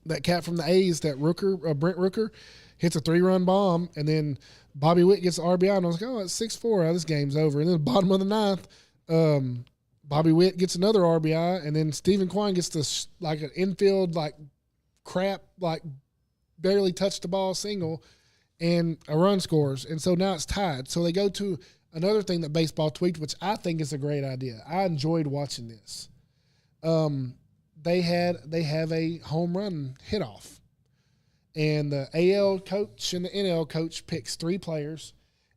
S1: that cat from the A's, that Brent Rooker, hits a 3-run bomb, and then Bobby Witt gets the RBI, and I was like, "Oh, it's 6-4. This game's over." And then the bottom of the 9th, Bobby Witt gets another RBI, and then Stephen Kwan gets this like an infield crap barely touched the ball single, and a run scores, and so now it's tied. So they go to another thing that baseball tweaked, which I think is a great idea. I enjoyed watching this. They have a home run hit off, and the AL coach and the NL coach picks 3 players.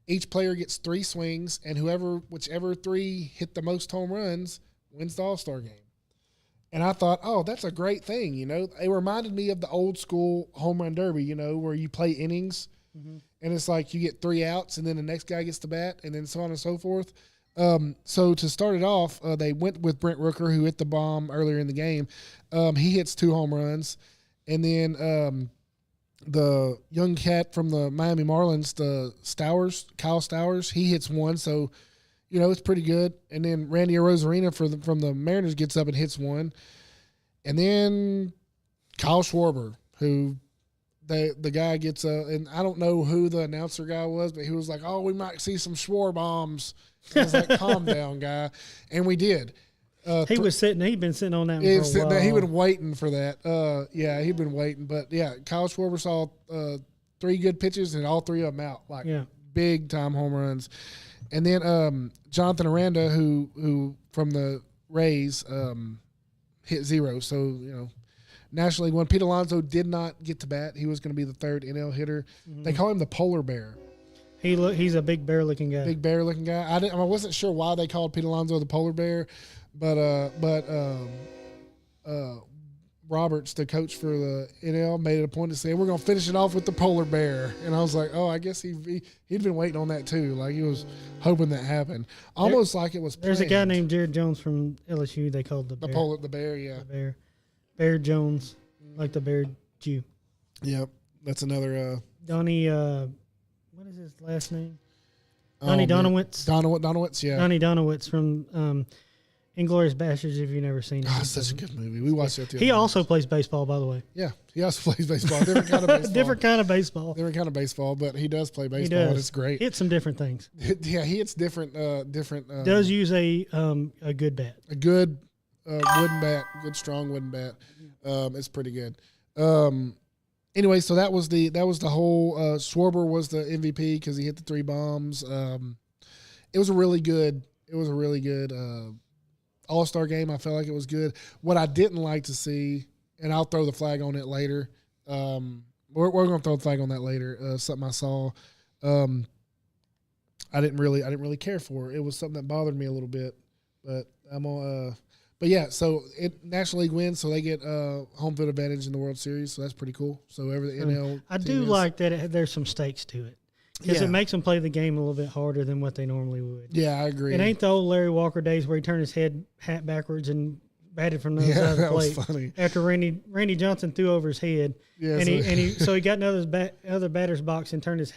S1: Each player gets 3 swings, and whichever 3 hit the most home runs wins the All-Star game. And I thought, oh, that's a great thing. It reminded me of the old school home run derby, where you play innings, and it's like you get 3 outs, and then the next guy gets the bat, and then so on and so forth. So to start it off, they went with Brent Rooker, who hit the bomb earlier in the game. He hits 2 home runs, and then the young cat from the Miami Marlins, Kyle Stowers, he hits 1, so it's pretty good. And then Randy Arozarena from the Mariners gets up and hits 1, and then Kyle Schwarber, who the guy gets and I don't know who the announcer guy was, but he was like, "Oh, we might see some Schwarber bombs." I was like, "Calm down, guy," and we did.
S2: He'd been sitting on that one for a while.
S1: He'd been waiting for that. He'd been waiting. But, yeah, Kyle Schwarber saw 3 good pitches and all 3 of them out, big-time home runs. And then Jonathan Aranda, who from the Rays, hit 0. So, National League won. Pete Alonso did not get to bat. He was going to be the 3rd NL hitter. Mm-hmm. They call him the Polar Bear.
S2: He's a big bear-looking guy.
S1: Big bear-looking guy. I wasn't sure why they called Pete Alonso the Polar Bear. But Roberts, the coach for the NL, made it a point to say, "We're going to finish it off with the Polar Bear." And I was like, "Oh, I guess he'd been waiting on that too. Like he was hoping that happened, almost like it was planned."
S2: There's a guy named Jared Jones from LSU. They called the Bear.
S1: The Bear, yeah.
S2: The Bear Jones, like the Bear Jew.
S1: Yep, that's another.
S2: Donnie, what is his last name? Donnie Donowitz.
S1: Donowitz, yeah.
S2: Donnie Donowitz from Inglourious Basterds, if you've never seen it.
S1: Oh, it's such a good movie. We watched it.
S2: He also plays baseball, by the way.
S1: Yeah, he also plays baseball. Different kind of baseball.
S2: Different kind of baseball.
S1: Different kind of baseball, but he does play baseball, and it's great.
S2: Hits some different things.
S1: Yeah, he hits different.
S2: Does use a good bat.
S1: A good wooden bat, good strong wooden bat. It's pretty good. Anyway, so that was the whole. Schwarber was the MVP because he hit the 3 bombs. It was a really good. All-Star game. I felt like it was good. What I didn't like to see, and I'll throw the flag on it later. We're going to throw the flag on that later. Something I saw, I didn't really care for. It was something that bothered me a little bit, but I'm on. But yeah, so National League wins, so they get home field advantage in the World Series. So that's pretty cool. So the NL.
S2: I do like that there's some stakes to it. Because it makes them play the game a little bit harder than what they normally would. Yeah, I agree. It ain't the old Larry Walker days where he turned his hat backwards and batted from the other side of the plate. Was funny. After Randy Johnson threw over his head, so he got another other batter's box and turned his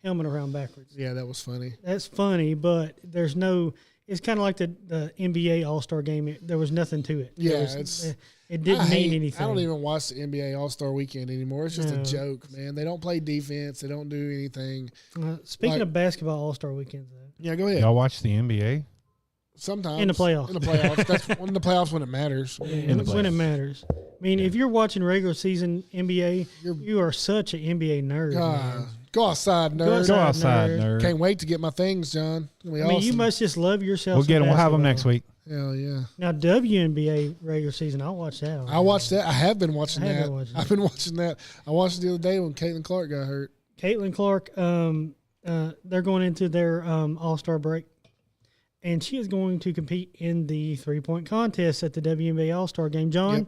S2: helmet around backwards. Yeah, that was funny. That's funny, but there's no. It's kind of like the NBA All-Star game. There was nothing to it. Yeah, it didn't mean anything. I don't even watch the NBA All-Star Weekend anymore. It's just a joke, man. They don't play defense. They don't do anything. Speaking of basketball All-Star Weekends, though. Yeah, go ahead.
S3: Y'all watch the NBA?
S1: Sometimes.
S2: In the playoffs.
S1: That's in the playoffs when it matters.
S2: When it matters. I mean, if you're watching regular season NBA, you are such an NBA nerd.
S1: Go outside, nerd.
S3: Go outside, nerd.
S1: Can't wait to get my things, John.
S2: I mean, you must just love yourself.
S3: We'll get them. We'll have them next week.
S1: Hell yeah.
S2: Now, WNBA regular season, I'll watch that.
S1: I watched that. I have been watching that.
S2: I've
S1: been watching that. I watched it the other day when Caitlin Clark got hurt.
S2: Caitlin Clark, they're going into their All-Star break, and she is going to compete in the three-point contest at the WNBA All-Star game. John,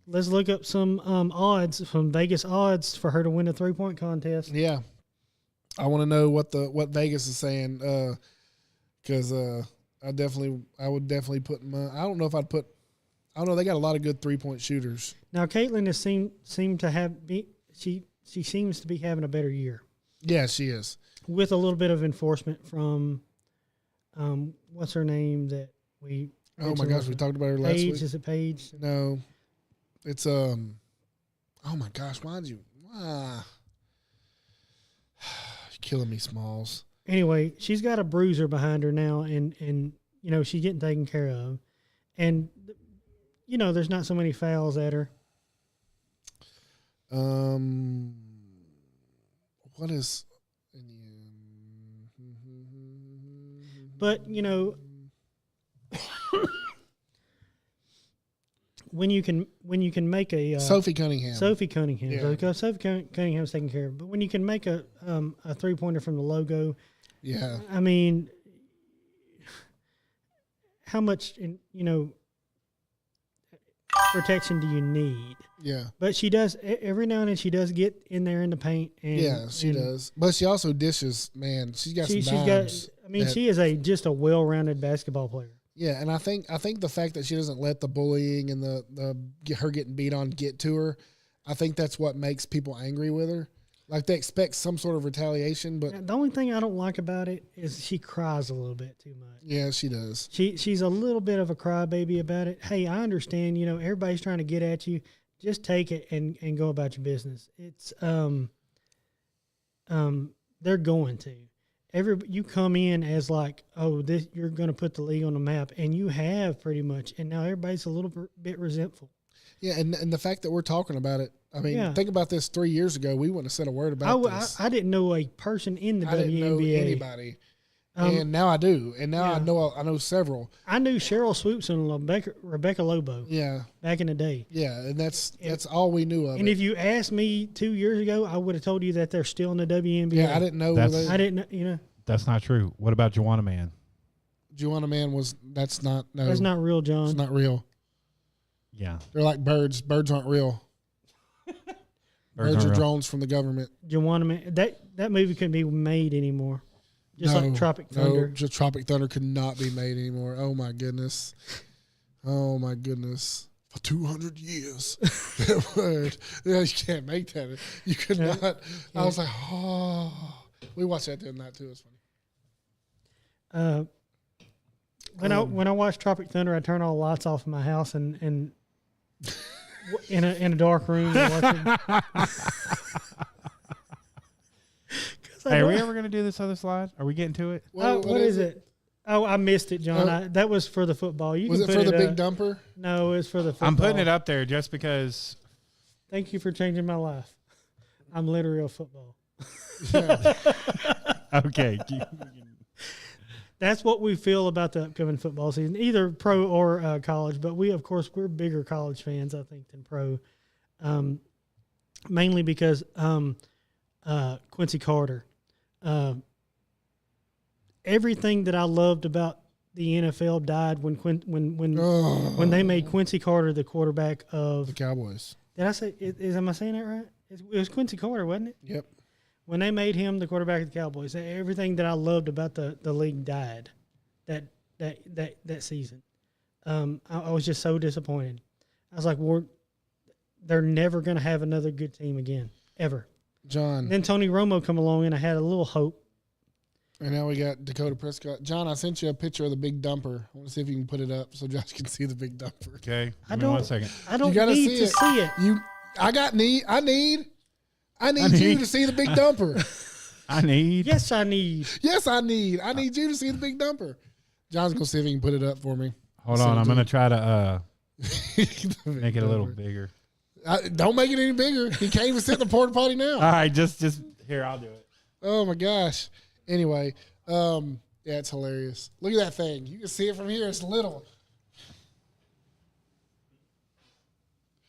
S2: let's look up some odds, some Vegas odds for her to win a three-point contest.
S1: Yeah. I want to know what Vegas is saying because I would definitely put I don't know if I'd put – I don't know. They got a lot of good three-point shooters.
S2: Now, Caitlin has seemed to have she seems to be having a better year.
S1: Yeah, she is.
S2: With a little bit of enforcement from what's her name that we –
S1: Oh, my gosh, we talked about her last week.
S2: Is it Paige?
S1: No. It's oh my gosh, why did you you're killing me, Smalls.
S2: Anyway, she's got a bruiser behind her now, and you know, she's getting taken care of. And you know, there's not so many fouls at her.
S1: What is
S2: But, you know, when you can make a
S1: Sophie Cunningham.
S2: Yeah. Because Sophie Cunningham's taken care of. But when you can make a 3-pointer from the logo,
S1: yeah.
S2: I mean, how much protection do you need?
S1: Yeah.
S2: But she does every now and then. She does get in there in the paint. And,
S1: she does. But she also dishes. Man, she's got some dimes.
S2: She is just a well-rounded basketball player.
S1: Yeah, and I think the fact that she doesn't let the bullying and her getting beat on get to her, I think that's what makes people angry with her. Like they expect some sort of retaliation, but
S2: the only thing I don't like about it is she cries a little bit too much.
S1: Yeah, she does.
S2: She's a little bit of a crybaby about it. Hey, I understand. Everybody's trying to get at you. Just take it and go about your business. It's they're going to. You come in as like, oh, you're going to put the league on the map, and you have pretty much, and now everybody's a little bit resentful.
S1: Yeah, and the fact that we're talking about it, I mean, think about this 3 years ago, we wouldn't have said a word about this.
S2: I didn't know a person in the WNBA.
S1: I didn't know anybody. And now I do. And now I know several.
S2: I knew Cheryl Swoops and Rebecca Lobo.
S1: Yeah.
S2: Back in the day.
S1: Yeah, and that's all we knew of.
S2: And if you asked me 2 years ago, I would have told you that they're still in the WNBA.
S1: Yeah, I didn't know.
S2: I didn't know,
S3: That's not true. What about Joanna Man?
S1: Joanna Man that's not
S2: real, John.
S1: It's not real.
S3: Yeah.
S1: They're like birds. Birds aren't real. Birds are drones from the government.
S2: Joanna Man, that movie couldn't be made anymore. Just like Tropic Thunder.
S1: No, just Tropic Thunder could not be made anymore. Oh my goodness. For 200 years. That word. Yeah, you can't make that. You could not. Yeah. I was like, oh. We watched that the other night too. It's
S2: funny. When I watch Tropic Thunder, I turn all the lights off in my house and in a dark room. And watch
S3: Hey, are we ever going to do this other slide? Are we getting to it?
S2: What is it? Oh, I missed it, John. That was for the football.
S1: Was it for the big dumper?
S2: No, it was for the football.
S3: I'm putting it up there just because.
S2: Thank you for changing my life. I'm literally a football.
S1: Yeah.
S3: Okay.
S2: That's what we feel about the upcoming football season, either pro or college. But we're bigger college fans, I think, than pro. Mainly because Quincy Carter. Everything that I loved about the NFL died when they made Quincy Carter the quarterback of
S1: the Cowboys.
S2: Did I say? Am I saying that right? It was Quincy Carter, wasn't it?
S1: Yep.
S2: When they made him the quarterback of the Cowboys, everything that I loved about the league died that season. I was just so disappointed. I was like, they're never going to have another good team again, ever.
S1: John.
S2: Then Tony Romo come along, and I had a little hope.
S1: And now we got Dakota Prescott. John, I sent you a picture of the big dumper. I want to see if you can put it up so Josh can see the big dumper.
S3: Okay. Give me 1 second.
S2: I don't need to see it.
S1: I need you to see the big dumper.
S2: Yes, I need.
S1: I need you to see the big dumper. John's going to see if he can put it up for me.
S3: Hold on. I'm going to try to make it a little bigger.
S1: Don't make it any bigger. He can't even sit in the porta potty now.
S3: All right. Just here. I'll do it.
S1: Oh my gosh. Anyway, yeah, it's hilarious. Look at that thing. You can see it from here. It's little.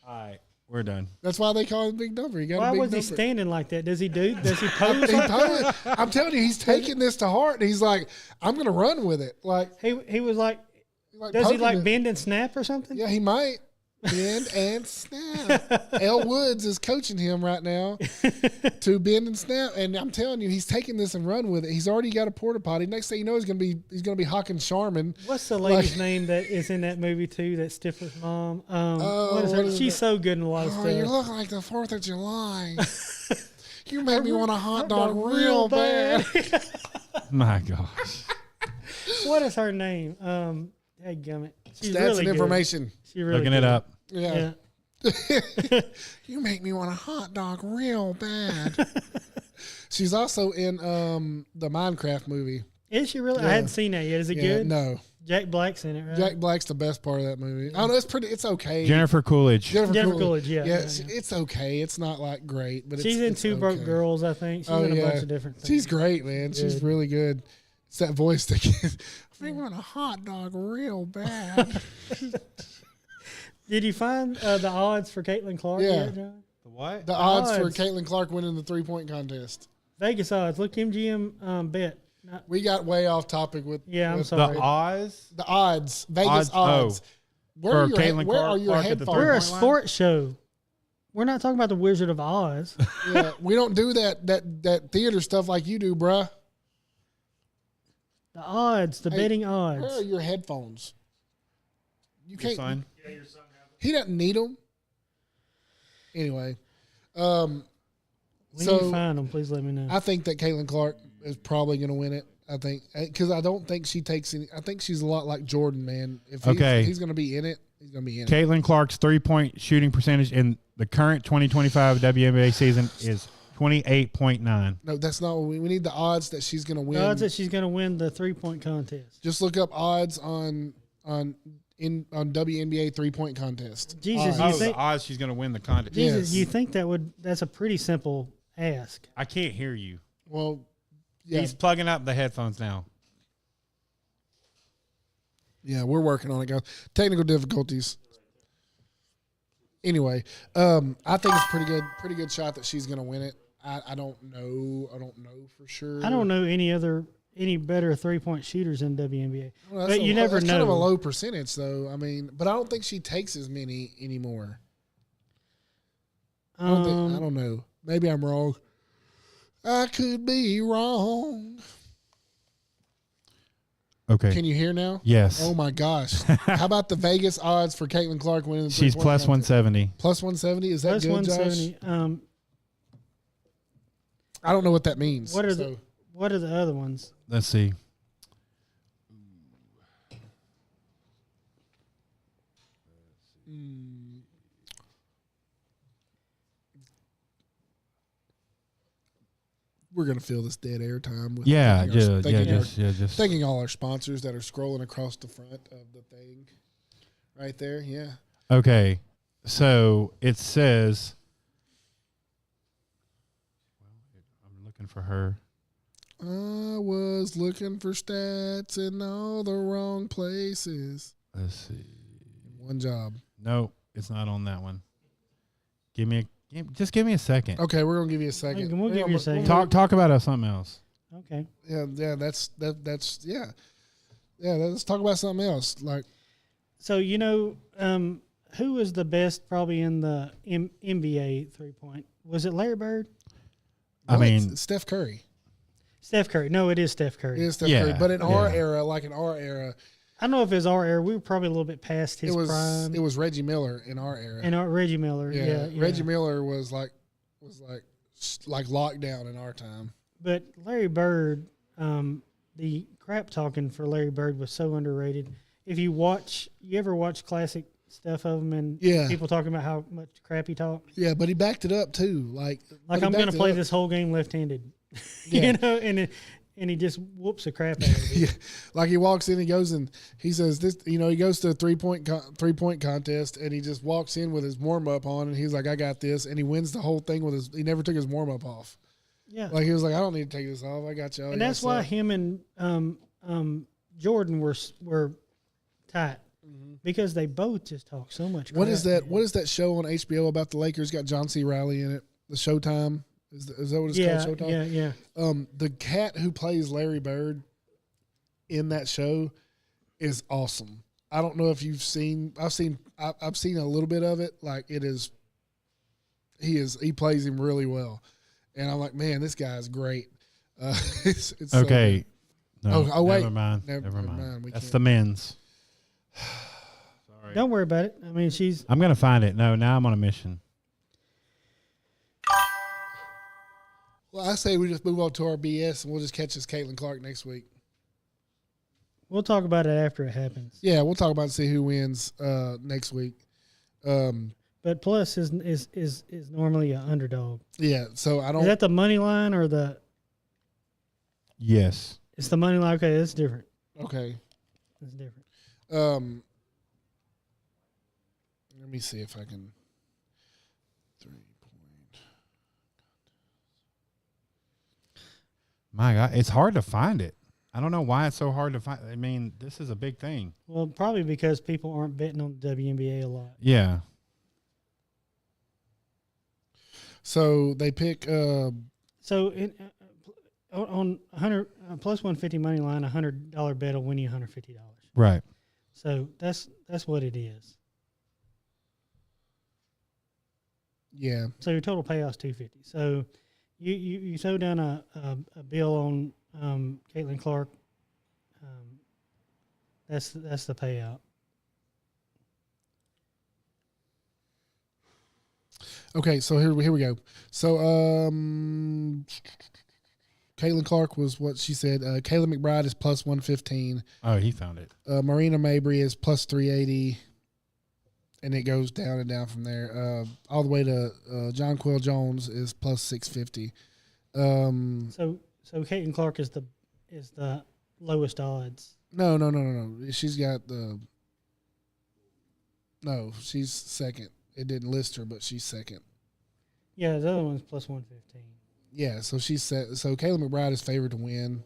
S3: All right, we're done.
S1: That's why they call him Big Dumper. He got
S2: Why
S1: a big
S2: was he
S1: dumper.
S2: standing like that? Does he pose?
S1: I'm telling you, he's taking this to heart. And he's like, I'm going to run with it. Like
S2: He was like, does he
S1: poking
S2: like
S1: it.
S2: bend and snap or something?
S1: Yeah, he might. Bend and snap. L. Woods is coaching him right now to bend and snap, and I'm telling you, he's taking this and run with it. He's already got a porta potty. Next thing you know, he's gonna be Hawking Charmin.
S2: What's the lady's name that is in that movie too? That Stifler's mom. What is her? She's so good in a lot of
S1: Oh,
S2: stuff.
S1: you look like the 4th of July. You make me want a hot dog real bad.
S3: My gosh.
S2: What is her name? Dadgummit. She's
S1: Stats
S2: really
S1: and
S2: good.
S1: information.
S2: She really
S3: Looking
S2: good.
S3: it up.
S1: Yeah.
S2: Yeah.
S1: You make me want a hot dog real bad. She's also in the Minecraft movie.
S2: Is she really?
S1: Yeah.
S2: I hadn't seen that yet. Is it
S1: Yeah,
S2: good?
S1: No.
S2: Jack Black's in it, right?
S1: Jack Black's the best part of that movie. I don't know, it's okay.
S3: Jennifer Coolidge.
S2: Jennifer Coolidge, yeah.
S1: It's okay. It's not like great, but
S2: She's in
S1: it's
S2: Two Broke
S1: okay.
S2: Girls, I think. She's in a bunch of different things.
S1: She's great, man. She's
S2: Good.
S1: really good. It's that voice that gets, I want a hot dog real bad.
S2: Did you find the odds for Caitlin Clark
S1: Yeah.
S2: yet, John?
S3: The what?
S1: The odds for
S2: odds.
S1: Caitlin Clark winning the 3-point contest.
S2: Vegas odds. Look, MGM bet.
S1: We got way off topic with
S2: Yeah, I'm
S1: with
S2: sorry.
S3: The Oz?
S1: the odds. Vegas odds. Where
S3: For
S1: are your,
S3: Caitlin
S1: where
S3: Clark
S1: are your
S3: Clark at the
S1: headphones?
S2: We're a
S3: point line?
S2: sports show. We're not talking about the Wizard of Oz.
S1: Yeah, we don't do that theater stuff like you do, bruh.
S2: The odds, the
S1: Hey,
S2: betting
S1: Where are
S2: odds.
S1: your headphones? You
S3: Your
S1: can't.
S3: son?
S1: He doesn't need them. Anyway,
S2: When
S1: so
S2: you find them, please let me know.
S1: I think that Caitlin Clark is probably going to win it. I think because I don't think she takes any. I think she's a lot like Jordan, man. If he's going to be in it, he's going to be in it.
S3: Caitlin Clark's 3-point shooting percentage in the current 2025 WNBA season is 28.9.
S1: No, that's not what we need. The odds that she's going to win.
S2: The odds that she's going to win the 3-point contest.
S1: Just look up odds on WNBA 3-point contest.
S2: Jesus,
S1: Odds.
S2: you think?
S3: The odds she's going to win the contest.
S2: Jesus,
S1: Yes.
S2: you think that's a pretty simple ask?
S3: I can't hear you.
S1: Well, yeah,
S3: He's plugging up the headphones now.
S1: yeah, we're working on it, guys. Technical difficulties. Anyway, I think it's pretty good shot that she's going to win it. I don't know. I don't know for sure.
S2: I don't know any better 3-point shooters in WNBA.
S1: Well,
S2: But you never
S1: that's
S2: know.
S1: kind of a low percentage, though. I mean, but I don't think she takes as many anymore. I don't know. Maybe I'm wrong. I could be wrong.
S3: Okay.
S1: Can you hear now?
S3: Yes.
S1: Oh my gosh! How about the Vegas odds for Caitlin Clark winning? The
S3: She's
S1: 3-point
S3: plus
S1: contest?
S3: 170.
S1: Plus 170. Is that
S2: Plus
S1: good,
S2: 170.
S1: Josh? I don't know what that means.
S2: What are the other ones?
S3: Let's see.
S1: We're gonna fill this dead air time with
S3: Yeah,
S1: thanking
S3: just
S1: all our sponsors that are scrolling across the front of the thing, right there. Yeah.
S3: okay. So it says, I'm looking for her.
S1: I was looking for stats in all the wrong places.
S3: Let's see.
S1: One job.
S3: No, it's not on that one. Just give me a second.
S1: Okay, we're gonna give you a second.
S2: We'll give you a second.
S3: Talk about something else.
S2: Okay.
S1: Yeah. That's yeah. Yeah, let's talk about something else. Like,
S2: So, who was the best probably in the NBA 3-point? Was it Larry Bird?
S3: I
S1: well,
S3: mean,
S1: it's Steph Curry.
S2: Steph Curry. No, it is Steph Curry.
S1: It is Steph
S3: Yeah,
S1: Curry. But in our
S3: yeah.
S1: era,
S2: I don't know if it was our era. We were probably a little bit past his prime.
S1: it was Reggie Miller in our era.
S2: And Reggie Miller. Yeah.
S1: Reggie Miller was like lockdown in our time.
S2: But Larry Bird, the crap talking for Larry Bird was so underrated. If you ever watch classic stuff of him and people talking about how much crap he talked?
S1: Yeah, but he backed it up too. Like
S2: I'm going to play this whole game left-handed.
S1: Yeah.
S2: And he just whoops the crap out of it.
S1: Yeah, like he walks in, he goes and he says this. He goes to a 3-point contest, and he just walks in with his warm up on, and he's like, "I got this," and he wins the whole thing with his. He never took his warm up off.
S2: Yeah.
S1: Like he was like, I don't need to take this off. I got y'all.
S2: And that's why him and Jordan were tight. Because they both just talk so much crap.
S1: What is that? What is that show on HBO about the Lakers? Got John C. Reilly in it. The Showtime. Is that what it's called? Showtime.
S2: Yeah.
S1: The cat who plays Larry Bird in that show is awesome. I don't know if you've seen. I've seen a little bit of it. Like it is. He plays him really well, and I'm like, man, this guy's great. It's
S3: okay.
S1: So
S3: no,
S1: wait.
S3: Never mind.
S1: Never
S3: Never
S1: mind.
S3: mind.
S1: We
S3: That's
S1: can't.
S3: the men's. Sorry.
S2: Don't worry about it. I mean,
S3: I'm gonna find it. No, now I'm on a mission.
S1: Well, I say we just move on to our BS and we'll just catch this Caitlin Clark next week.
S2: we'll talk about it after it happens.
S1: Yeah, we'll talk about it and see who wins next week.
S2: But Plus is normally an underdog.
S1: Yeah, so I don't.
S2: Is that the money line or the?
S3: Yes.
S2: It's the money line. Okay, that's different.
S1: Okay.
S2: That's different.
S1: Let me see if I can. 3-point.
S3: My God, it's hard to find it. I don't know why it's so hard to find. I mean, this is a big thing.
S2: Well, probably because people aren't betting on the WNBA a lot.
S3: Yeah.
S1: So they pick.
S2: So on 100 plus 150 money line, $100 bet will win you $150.
S3: Right.
S2: So that's what it is.
S1: Yeah.
S2: So your total payout's $250. So you throw down a bill on Caitlin Clark. That's the payout.
S1: Okay, so here we go. So Caitlin Clark was what she said. Kayla McBride is plus 115.
S3: Oh, he found it.
S1: Marina Mabry is plus 380. And it goes down and down from there. All the way to John Quill Jones is plus 650.
S2: So Caitlin Clark is the lowest odds.
S1: No. She's got the. No, she's second. It didn't list her, but she's second.
S2: Yeah, the other one's plus 115.
S1: Yeah, so she's set. So Kayla McBride is favored to win.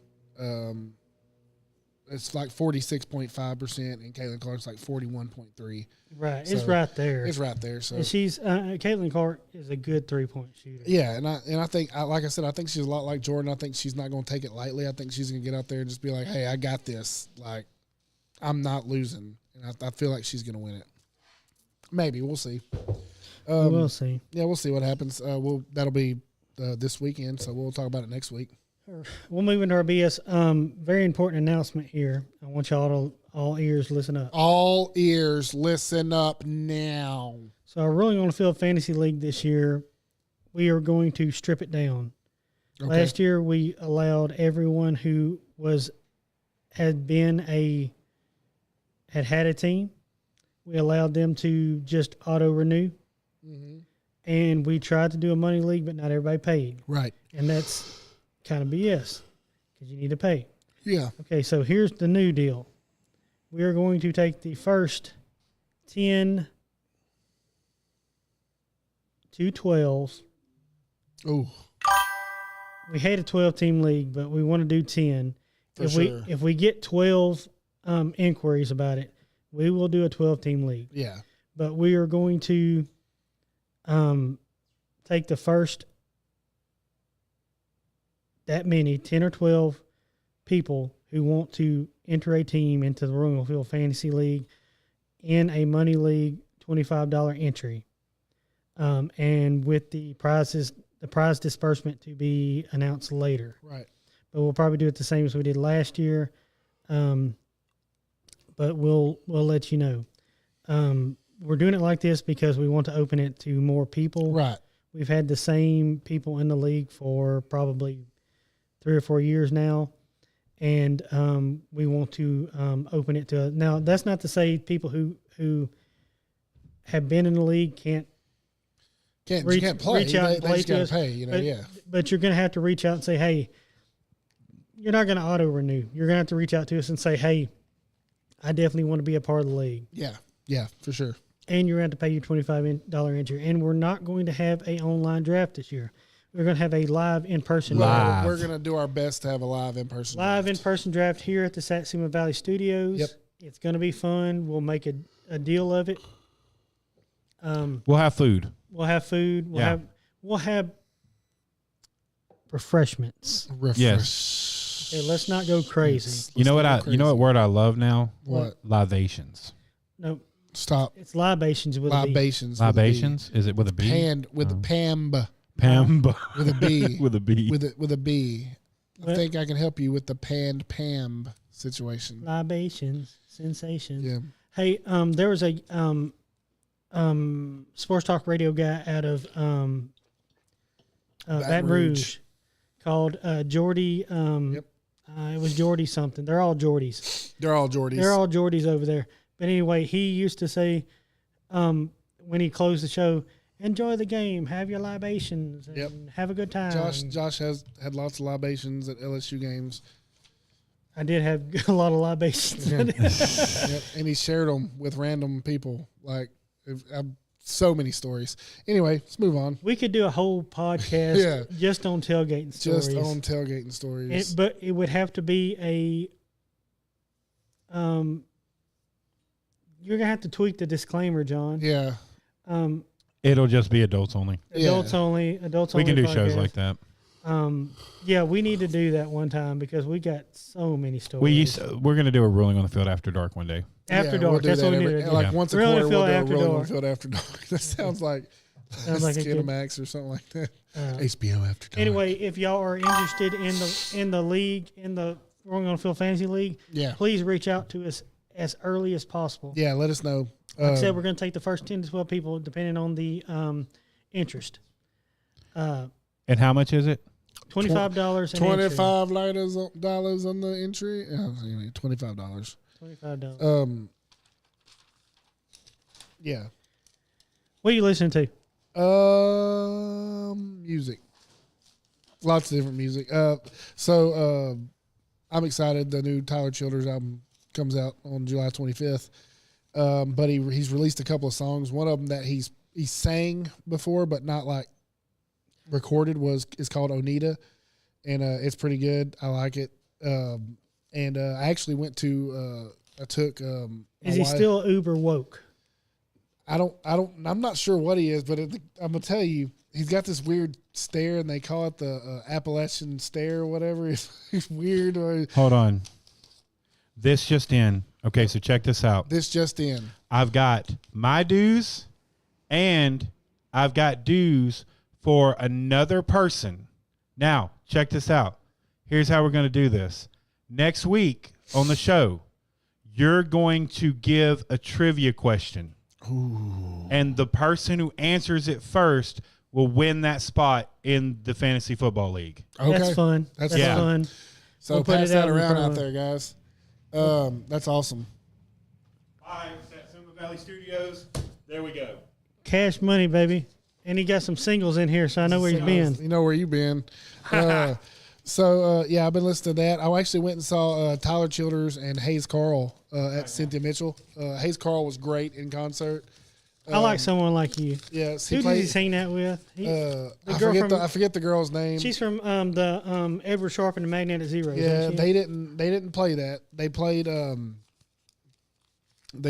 S1: It's like 46.5%, and Caitlin Clark's like 41.3%.
S2: Right,
S1: So
S2: it's right there.
S1: It's right there. So
S2: And she's Caitlin Clark is a good 3-point shooter.
S1: yeah, and I think, like I said, I think she's a lot like Jordan. I think she's not going to take it lightly. I think she's going to get out there and just be like, "Hey, I got this. Like, I'm not losing," and I feel like she's going to win it. Maybe we'll see.
S2: We'll see.
S1: Yeah, we'll see what happens. That'll be this weekend, so we'll talk about it next week.
S2: We'll move into our BS. Very important announcement here. I want y'all to all ears listen up.
S1: All ears, listen up now.
S2: So our ruling on the field fantasy league this year, we are going to strip it down.
S1: Okay.
S2: Last year we allowed everyone who had had a team. We allowed them to just auto renew.
S1: Mm-hmm.
S2: And we tried to do a money league, but not everybody paid.
S1: Right.
S2: And that's kind of BS because you need to pay.
S1: Yeah.
S2: Okay, so here's the new deal. We are going to take the first 10 to 12.
S1: Oh,
S2: We hate a 12-team league, but we want to do 10. If we get 12 inquiries about it, we will do a 12-team league.
S1: Yeah.
S2: But we are going to take the first that many, 10 or 12 people who want to enter a team into the Royal Field Fantasy League in a money league, $25 entry. And with the prize disbursement to be announced later.
S1: Right.
S2: But we'll probably do it the same as we did last year. But we'll let you know. We're doing it like this because we want to open it to more people.
S1: Right.
S2: We've had the same people in the league for probably 3 or 4 years now, and we want to open it to. Now, that's not to say people who have been in the league can't
S1: You can't play.
S2: reach out
S1: They
S2: and play
S1: just
S2: to
S1: got
S2: us.
S1: to pay. You know.
S2: But,
S1: Yeah.
S2: But you're going to have to reach out and say, hey, you're not going to auto renew. You're going to have to reach out to us and say, hey, I definitely want to be a part of the league.
S1: Yeah. Yeah. For sure.
S2: And you're going to have to pay your $25 entry. And we're not going to have an online draft this year. We're going to have a live in-person
S3: Live.
S1: We're going to do our best to have a live in-person
S2: Live
S1: draft.
S2: in-person draft here at the Satsuma Valley Studios.
S1: Yep.
S2: It's going to be fun. We'll make a deal of it.
S3: We'll have food.
S2: We'll have food. We'll have refreshments.
S3: Yes.
S2: Okay, let's not go crazy.
S3: You know what word I love now?
S1: What?
S3: Libations.
S2: No,
S1: Stop.
S2: it's libations with a B.
S1: Libations.
S3: Libations? Is it with a B?
S1: Pand with a pamba.
S3: Pamba.
S1: With a B.
S3: With a B.
S1: With a B. I
S2: Well-
S1: think I can help you with the pand pamb situation.
S2: Libations, sensations.
S1: Yeah.
S2: Hey, there was a sports talk radio guy out of Baton Rouge called Jordy.
S1: Yep.
S2: It was Jordy something. They're all Jordys.
S1: They're all Geordies.
S2: They're all Jordys over there. But anyway, he used to say when he closed the show, enjoy the game, have your libations, and
S1: Yep.
S2: have a good time.
S1: Josh has had lots of libations at LSU games.
S2: I did have a lot of libations.
S1: Yep. And he shared them with random people. Like, so many stories. Anyway, let's move on.
S2: We could do a whole podcast just on tailgating stories.
S1: Just on tailgating stories.
S2: But it would have to be you're gonna have to tweak the disclaimer, John.
S1: Yeah.
S3: It'll just be adults only.
S2: Adults only. Adults
S3: We
S2: only.
S3: can do
S2: podcast.
S3: shows like that.
S2: Yeah, we need to do that one time because we got so many stories.
S3: We're going to do a ruling on the field after dark one day.
S2: After
S1: Yeah,
S2: dark.
S1: we'll do
S2: That's
S1: that
S2: what we need to do.
S1: Like once a
S2: Ruling
S1: quarter,
S2: the
S1: we'll
S2: field
S1: do a
S2: after
S1: rolling on
S2: dark.
S1: the field after dark. That sounds like
S2: Sounds like a good-
S1: Skinamax or something like that.
S2: Uh,
S1: HBO after dark.
S2: Anyway, if y'all are interested in the league, in the Rolling on the Field Fantasy League,
S1: Yeah.
S2: please reach out to us as early as possible.
S1: Yeah, let us know.
S2: Like I said, we're going to take the first 10 to 12 people depending on the interest.
S3: And how much is it?
S2: $25 an
S1: $25 on the entry. Anyway, $25.
S2: $25.
S1: Yeah.
S2: What are you listening to?
S1: Music. Lots of different music. So I'm excited. The new Tyler Childers album comes out on July 25th. But he's released a couple of songs. One of them that he sang before, but not like recorded is called Onita, and it's pretty good. I like it. And I actually went to I took.
S2: Is he still uber woke?
S1: I'm not sure what he is, but I'm gonna tell you, he's got this weird stare, and they call it the Appalachian stare or whatever. It's weird.
S3: Hold on. This just in. Okay, so check this out.
S1: This just in.
S3: I've got my dues, and I've got dues for another person. Now, check this out. Here's how we're going to do this. Next week on the show, you're going to give a trivia question.
S1: Ooh.
S3: And the person who answers it first will win that spot in the Fantasy Football League.
S1: Okay.
S2: That's fun. That's
S3: Yeah.
S2: fun.
S1: So
S2: We'll put
S1: pass
S2: it
S1: that
S2: out in
S1: around
S2: front
S1: out
S2: of-
S1: there, guys. That's awesome.
S3: Hi, Satsuma Valley Studios. There we go.
S2: Cash money, baby. And he got some singles in here, so I know where he's been.
S1: You know where you've been. So I've been listening to that. I actually went and saw Tyler Childers and Hayes Carl at Cynthia Mitchell. Hayes Carl was great in concert.
S2: I like someone like you.
S1: Yes,
S2: Who did he sing that with?
S1: I forget the girl's name.
S2: She's from the Edward Sharpe and the Magnetic Zeros.
S1: Yeah,
S2: isn't she?
S1: they didn't play that. They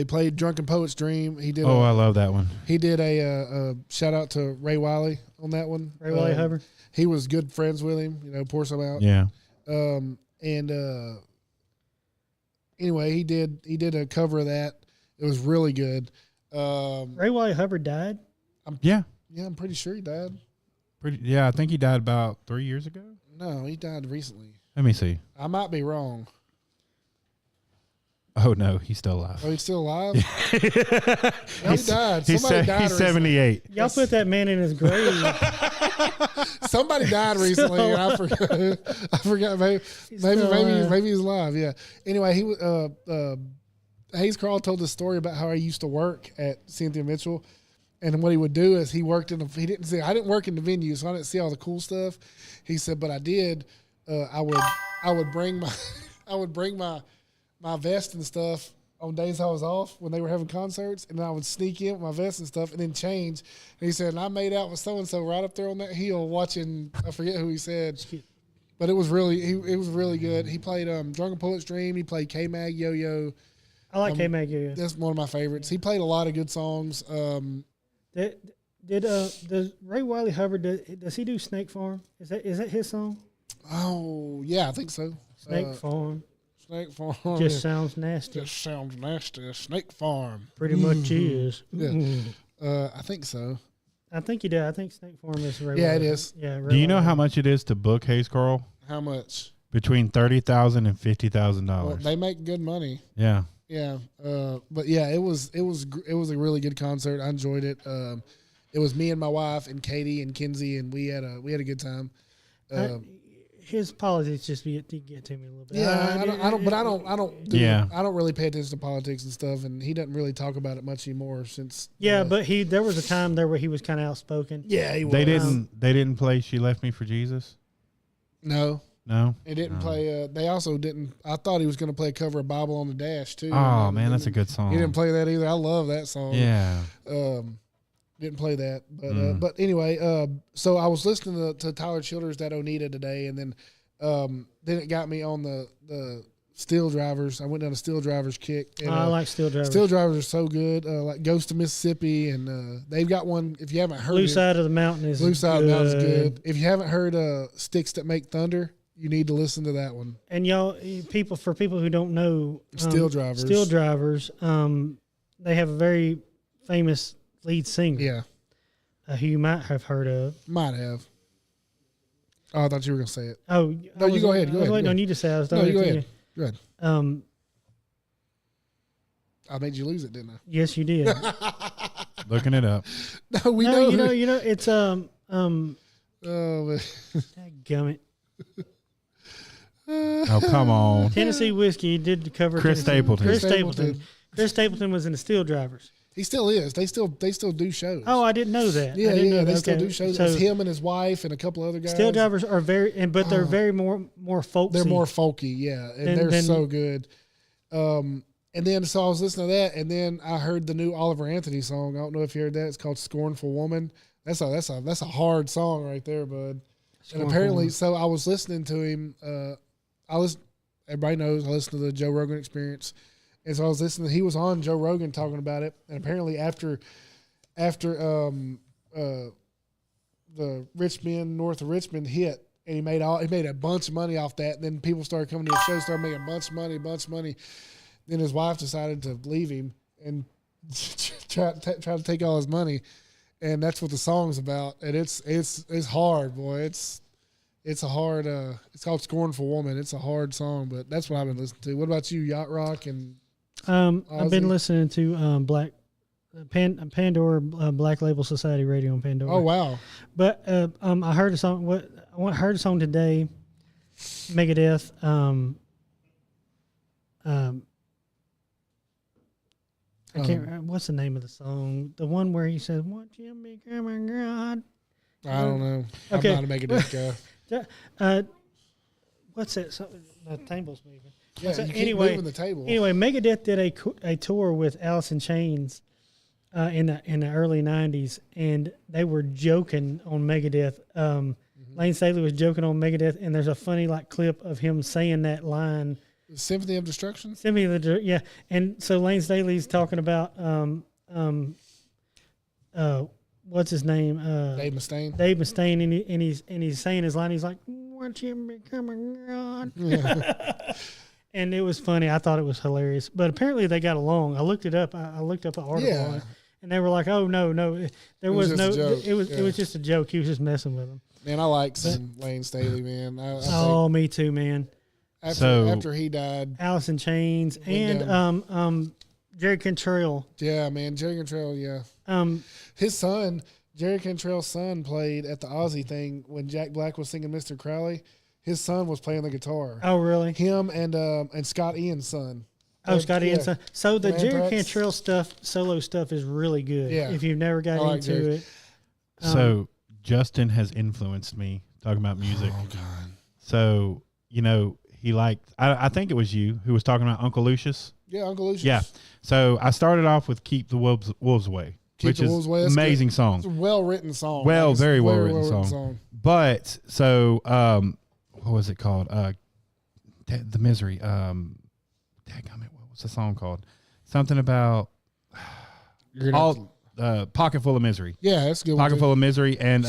S1: played Drunken Poet's Dream. He did.
S3: I love that one.
S1: He did a shout out to Ray Wiley on that one.
S2: Ray Wiley Hubbard.
S1: He was good friends with him. Pour some out.
S3: Yeah.
S1: Anyway, he did a cover of that. It was really good.
S2: Ray Wiley Hubbard died.
S3: Yeah.
S1: Yeah, I'm pretty sure he died.
S3: I think he died about 3 years ago.
S1: No, he died recently.
S3: Let me see.
S1: I might be wrong.
S3: Oh, no, he's still alive.
S1: Oh, he's still alive? No, he died. Somebody died
S3: He's
S1: recently.
S3: 78.
S2: Y'all put that man in his grave.
S1: Somebody died recently. And I forgot. Maybe he's alive. Yeah. Anyway, Hayes Carl told the story about how he used to work at Cynthia Mitchell, and what he would do is he worked I didn't work in the venue, so I didn't see all the cool stuff. He said, but I did. I would bring my my vest and stuff on days I was off when they were having concerts, and then I would sneak in with my vest and stuff and then change. And he said, and I made out with so-and-so right up there on that hill watching, I forget who he said, but it was really good. He played Drunken Poet's Dream. He played K-Mag Yo-Yo.
S2: I like K-Mag Yo-Yo.
S1: That's one of my favorites. He played a lot of good songs.
S2: Does Ray Wiley Hubbard, does he do Snake Farm? Is that his song?
S1: Oh, yeah, I think so.
S2: Snake Farm.
S1: Snake Farm.
S2: Just sounds nasty.
S1: Just sounds nasty. Snake Farm.
S2: Pretty much is.
S1: Yeah. I think so.
S2: I think he did. I think Snake Farm is Ray
S1: Yeah,
S2: Wiley.
S1: it is.
S2: Yeah.
S3: Do you know how much it is to book Hayes Carl?
S1: How much?
S3: Between $30,000 and $50,000.
S1: Well, they make good money.
S3: Yeah.
S1: Yeah. But yeah, it was a really good concert. I enjoyed it. It was me and my wife and Katie and Kinsey, and we had a good time.
S2: His politics just get to me a little bit.
S1: Yeah, I don't really pay attention to politics and stuff, and he doesn't really talk about it much anymore since.
S2: Yeah, but there was a time there where he was kind of outspoken.
S1: Yeah, he was.
S3: They didn't play "She Left Me for Jesus."
S1: No,
S3: They
S1: didn't play. They also didn't. I thought he was going to play a cover of Bible on the Dash too.
S3: Oh man, that's a good song.
S1: He didn't play that either. I love that song.
S3: Yeah.
S1: Didn't play that, but anyway. So I was listening to Tyler Childers' "That Oneida" today, and then it got me on the Steel Drivers. I went down a Steel Drivers kick. And,
S2: I like Steel Drivers.
S1: Steel Drivers are so good. Like Ghost of Mississippi, and they've got one. If you haven't heard
S2: Blue Side of the Mountain is
S1: Blue Side of the Mountain is good. If you haven't heard Sticks That Make Thunder, you need to listen to that one.
S2: And y'all, people who don't know,
S1: Steel Drivers.
S2: Steel Drivers, they have a very famous lead singer.
S1: Yeah.
S2: Who you might have heard of.
S1: Might have. Oh, I thought you were going to say it.
S2: Oh,
S1: no, you go ahead.
S2: I was waiting on you to say it.
S1: No, you go ahead. Go ahead. I made you lose it, didn't I?
S2: Yes, you did.
S3: Looking it up.
S1: No, we know.
S2: You know, it's
S1: Oh,
S2: gummit.
S3: Oh, come on.
S2: Tennessee Whiskey did cover
S3: Chris Stapleton.
S2: Chris Stapleton was in the Steel Drivers.
S1: He still is. They still do shows.
S2: Oh, I didn't know that.
S1: Yeah, they still do shows. So, it's him and his wife and a couple other guys.
S2: Steel Drivers are but they're very more folksy.
S1: They're more folky, yeah, and they're so good. And then so I was listening to that, and then I heard the new Oliver Anthony song. I don't know if you heard that. It's called "Scornful Woman." That's a hard song right there, bud. And apparently, so I was listening to him. Everybody knows I listen to the Joe Rogan Experience. And so I was listening. He was on Joe Rogan talking about it, and apparently after the North of Richmond hit, and he made a bunch of money off that. And then people started coming to the show, started making a bunch of money. Then his wife decided to leave him and try to take all his money, and that's what the song's about. And it's hard, boy. It's a hard. It's called "Scornful Woman." It's a hard song, but that's what I've been listening to. What about you, Yacht Rock and?
S2: I've been listening to Pandora Black Label Society Radio on Pandora.
S1: Oh wow!
S2: But I heard a song. I heard a song today. Megadeth. I can't remember. What's the name of the song? The one where he says, "Won't you become a god?"
S1: I don't know.
S2: Okay.
S1: I'm not a Megadeth
S2: guy. What's that? The table's moving.
S1: Yeah, you keep moving the table.
S2: Anyway, Megadeth did a tour with Alice in Chains in the early '90s, and they were joking on Megadeth. Lane Staley was joking on Megadeth, and there's a funny clip of him saying that line.
S1: Symphony of Destruction?
S2: Yeah. And so Lane Staley's talking about what's his name?
S1: Dave Mustaine.
S2: Dave Mustaine, and he's saying his line. He's like, "Won't you become a god?" Yeah. And it was funny. I thought it was hilarious. But apparently they got along. I looked it up. I looked up an article on it, and they were like, "Oh no, there was no. It was just a joke. He was just messing with them." Man,
S1: I like some Lane Staley, man.
S2: Me too, man.
S1: After he died,
S2: Alice in Chains and Jerry Cantrell.
S1: Yeah, man, Jerry Cantrell. Yeah. His son, Jerry Cantrell's son, played at the Ozzy thing when Jack Black was singing "Mr. Crowley." His son was playing the guitar.
S2: Oh, really?
S1: Him and Scott Ian's son.
S2: Oh, Scott Ian's son. So the Jerry Cantrell solo stuff is really good. Yeah. If you've never got into it.
S3: So Justin has influenced me talking about music.
S1: Oh God.
S3: So he liked. I think it was you who was talking about Uncle Lucius.
S1: Yeah, Uncle Lucius.
S3: Yeah. So I started off with "Keep the Wolves Away," which is amazing song.
S1: It's a well-written song.
S3: Very well-written song. But so, what was it called? The Misery. What was the song called? Something about Pocket Full of Misery.
S1: Yeah, that's a good.
S3: Pocket Full of Misery, and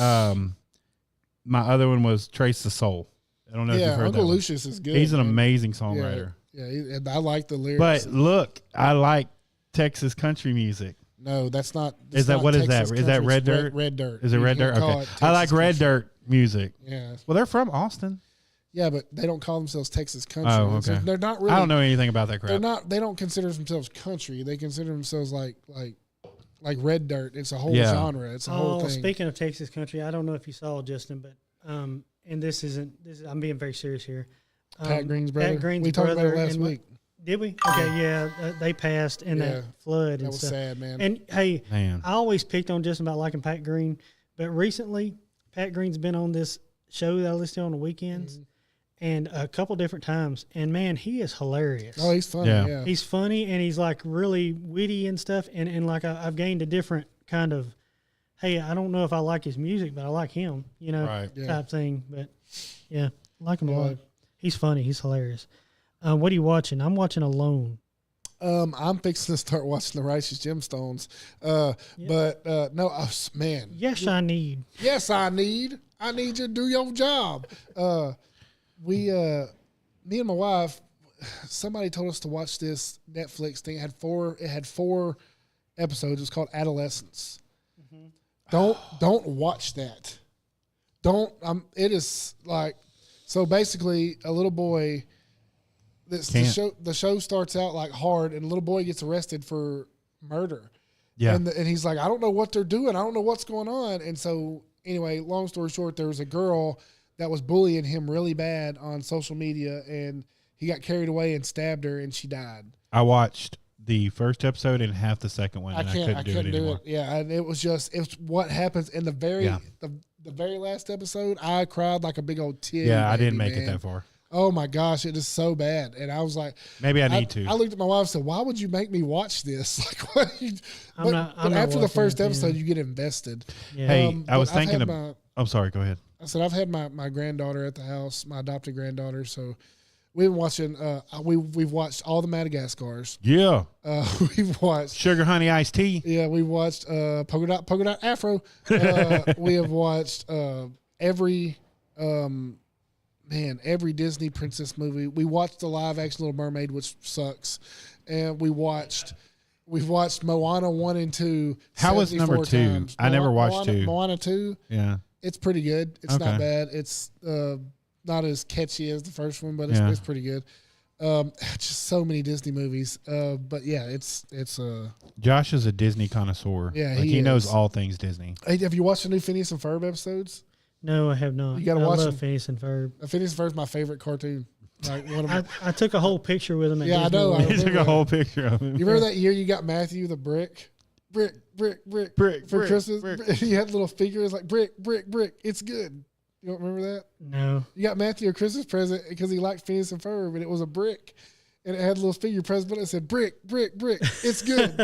S3: my other one was Trace the Soul. I don't know if you've heard
S1: Uncle
S3: that
S1: Lucius is good.
S3: He's an amazing songwriter.
S1: Yeah, I like the lyrics.
S3: But look, I like Texas country music.
S1: No, that's not.
S3: Is that what is that? Is that Red Dirt?
S1: Red Dirt.
S3: Is it Red Dirt? Okay. I like Red Dirt music.
S1: Yeah.
S3: Well, they're from Austin.
S1: Yeah, but they don't call themselves Texas country.
S3: Oh, okay.
S1: They're not really.
S3: I don't know anything about that crap.
S1: They're not. They don't consider themselves country. They consider themselves like Red Dirt. It's a whole genre. It's a whole thing.
S2: Speaking of Texas country, I don't know if you saw Justin, but and this isn't. I'm being very serious here.
S1: Pat Green's brother.
S2: Pat Green's
S1: we talked
S2: brother
S1: about it last week.
S2: Did we? Okay, yeah. They passed in that flood.
S1: That was sad, man.
S2: And hey, I always picked on Justin about liking Pat Green, but recently Pat Green's been on this show that I listen to on the weekends, and a couple different times. And man, he is hilarious.
S1: Oh, he's funny. Yeah.
S2: He's funny, and he's like really witty and stuff. And like I've gained a different kind of, hey, I don't know if I like his music, but I like him, type thing. But yeah, I like him a lot. He's funny. He's hilarious. What are you watching? I'm watching Alone.
S1: I'm fixing to start watching The Righteous Gemstones. But no, man.
S2: Yes, I need.
S1: Yes, I need. I need you to do your job. Me and my wife, somebody told us to watch this Netflix thing. It had four episodes. It's called Adolescence. Mm-hmm. Don't watch that. Don't. It is like, so basically a little boy. The show starts out like hard, and a little boy gets arrested for murder. Yeah, and he's like, I don't know what they're doing. I don't know what's going on. And so, anyway, long story short, there was a girl that was bullying him really bad on social media, and he got carried away and stabbed her, and she died.
S3: I watched the first episode and half the second one, and I couldn't do it anymore.
S1: Yeah, and it's what happens in the very last episode. I cried like a big old tear.
S3: Yeah, I didn't make it that far.
S1: Oh my gosh, it is so bad. And I was like,
S3: maybe I need to.
S1: I looked at my wife and said, why would you make me watch this? Like, what? But after the first episode, you get invested.
S3: Yeah. Hey, I was thinking of. I'm sorry. Go ahead.
S1: I said I've had my granddaughter at the house, my adopted granddaughter. So we've been watching. We've watched all the Madagascars.
S3: Yeah.
S1: We've watched
S3: Sugar Honey Iced Tea.
S1: Yeah, we watched Polka Dot Afro. We have watched every. Every Disney princess movie. We watched the live action Little Mermaid, which sucks, and we've watched Moana 1 and 2.
S3: How was number 2?
S1: Times.
S3: I never watched 2.
S1: Moana 2.
S3: Yeah,
S1: it's pretty good. It's not bad. It's not as catchy as the first one, but it's pretty good. Just so many Disney movies. But yeah, it's
S3: Josh is a Disney connoisseur.
S1: Yeah,
S3: he knows all things Disney.
S1: Hey, have you watched the new Phineas and Ferb episodes?
S2: No, I have not.
S1: You got to watch them.
S2: Phineas and Ferb.
S1: Phineas and Ferb is my favorite cartoon. Like one of
S2: I took a whole picture with him. At
S1: I know.
S3: He took a whole picture of him.
S1: You remember that year you got Matthew the brick for Christmas? Brick. He had little figures like brick. It's good. You don't remember that?
S2: No.
S1: You got Matthew a Christmas present because he liked Phineas and Ferb, and it was a brick, and it had a little figure present, but it said brick. It's good.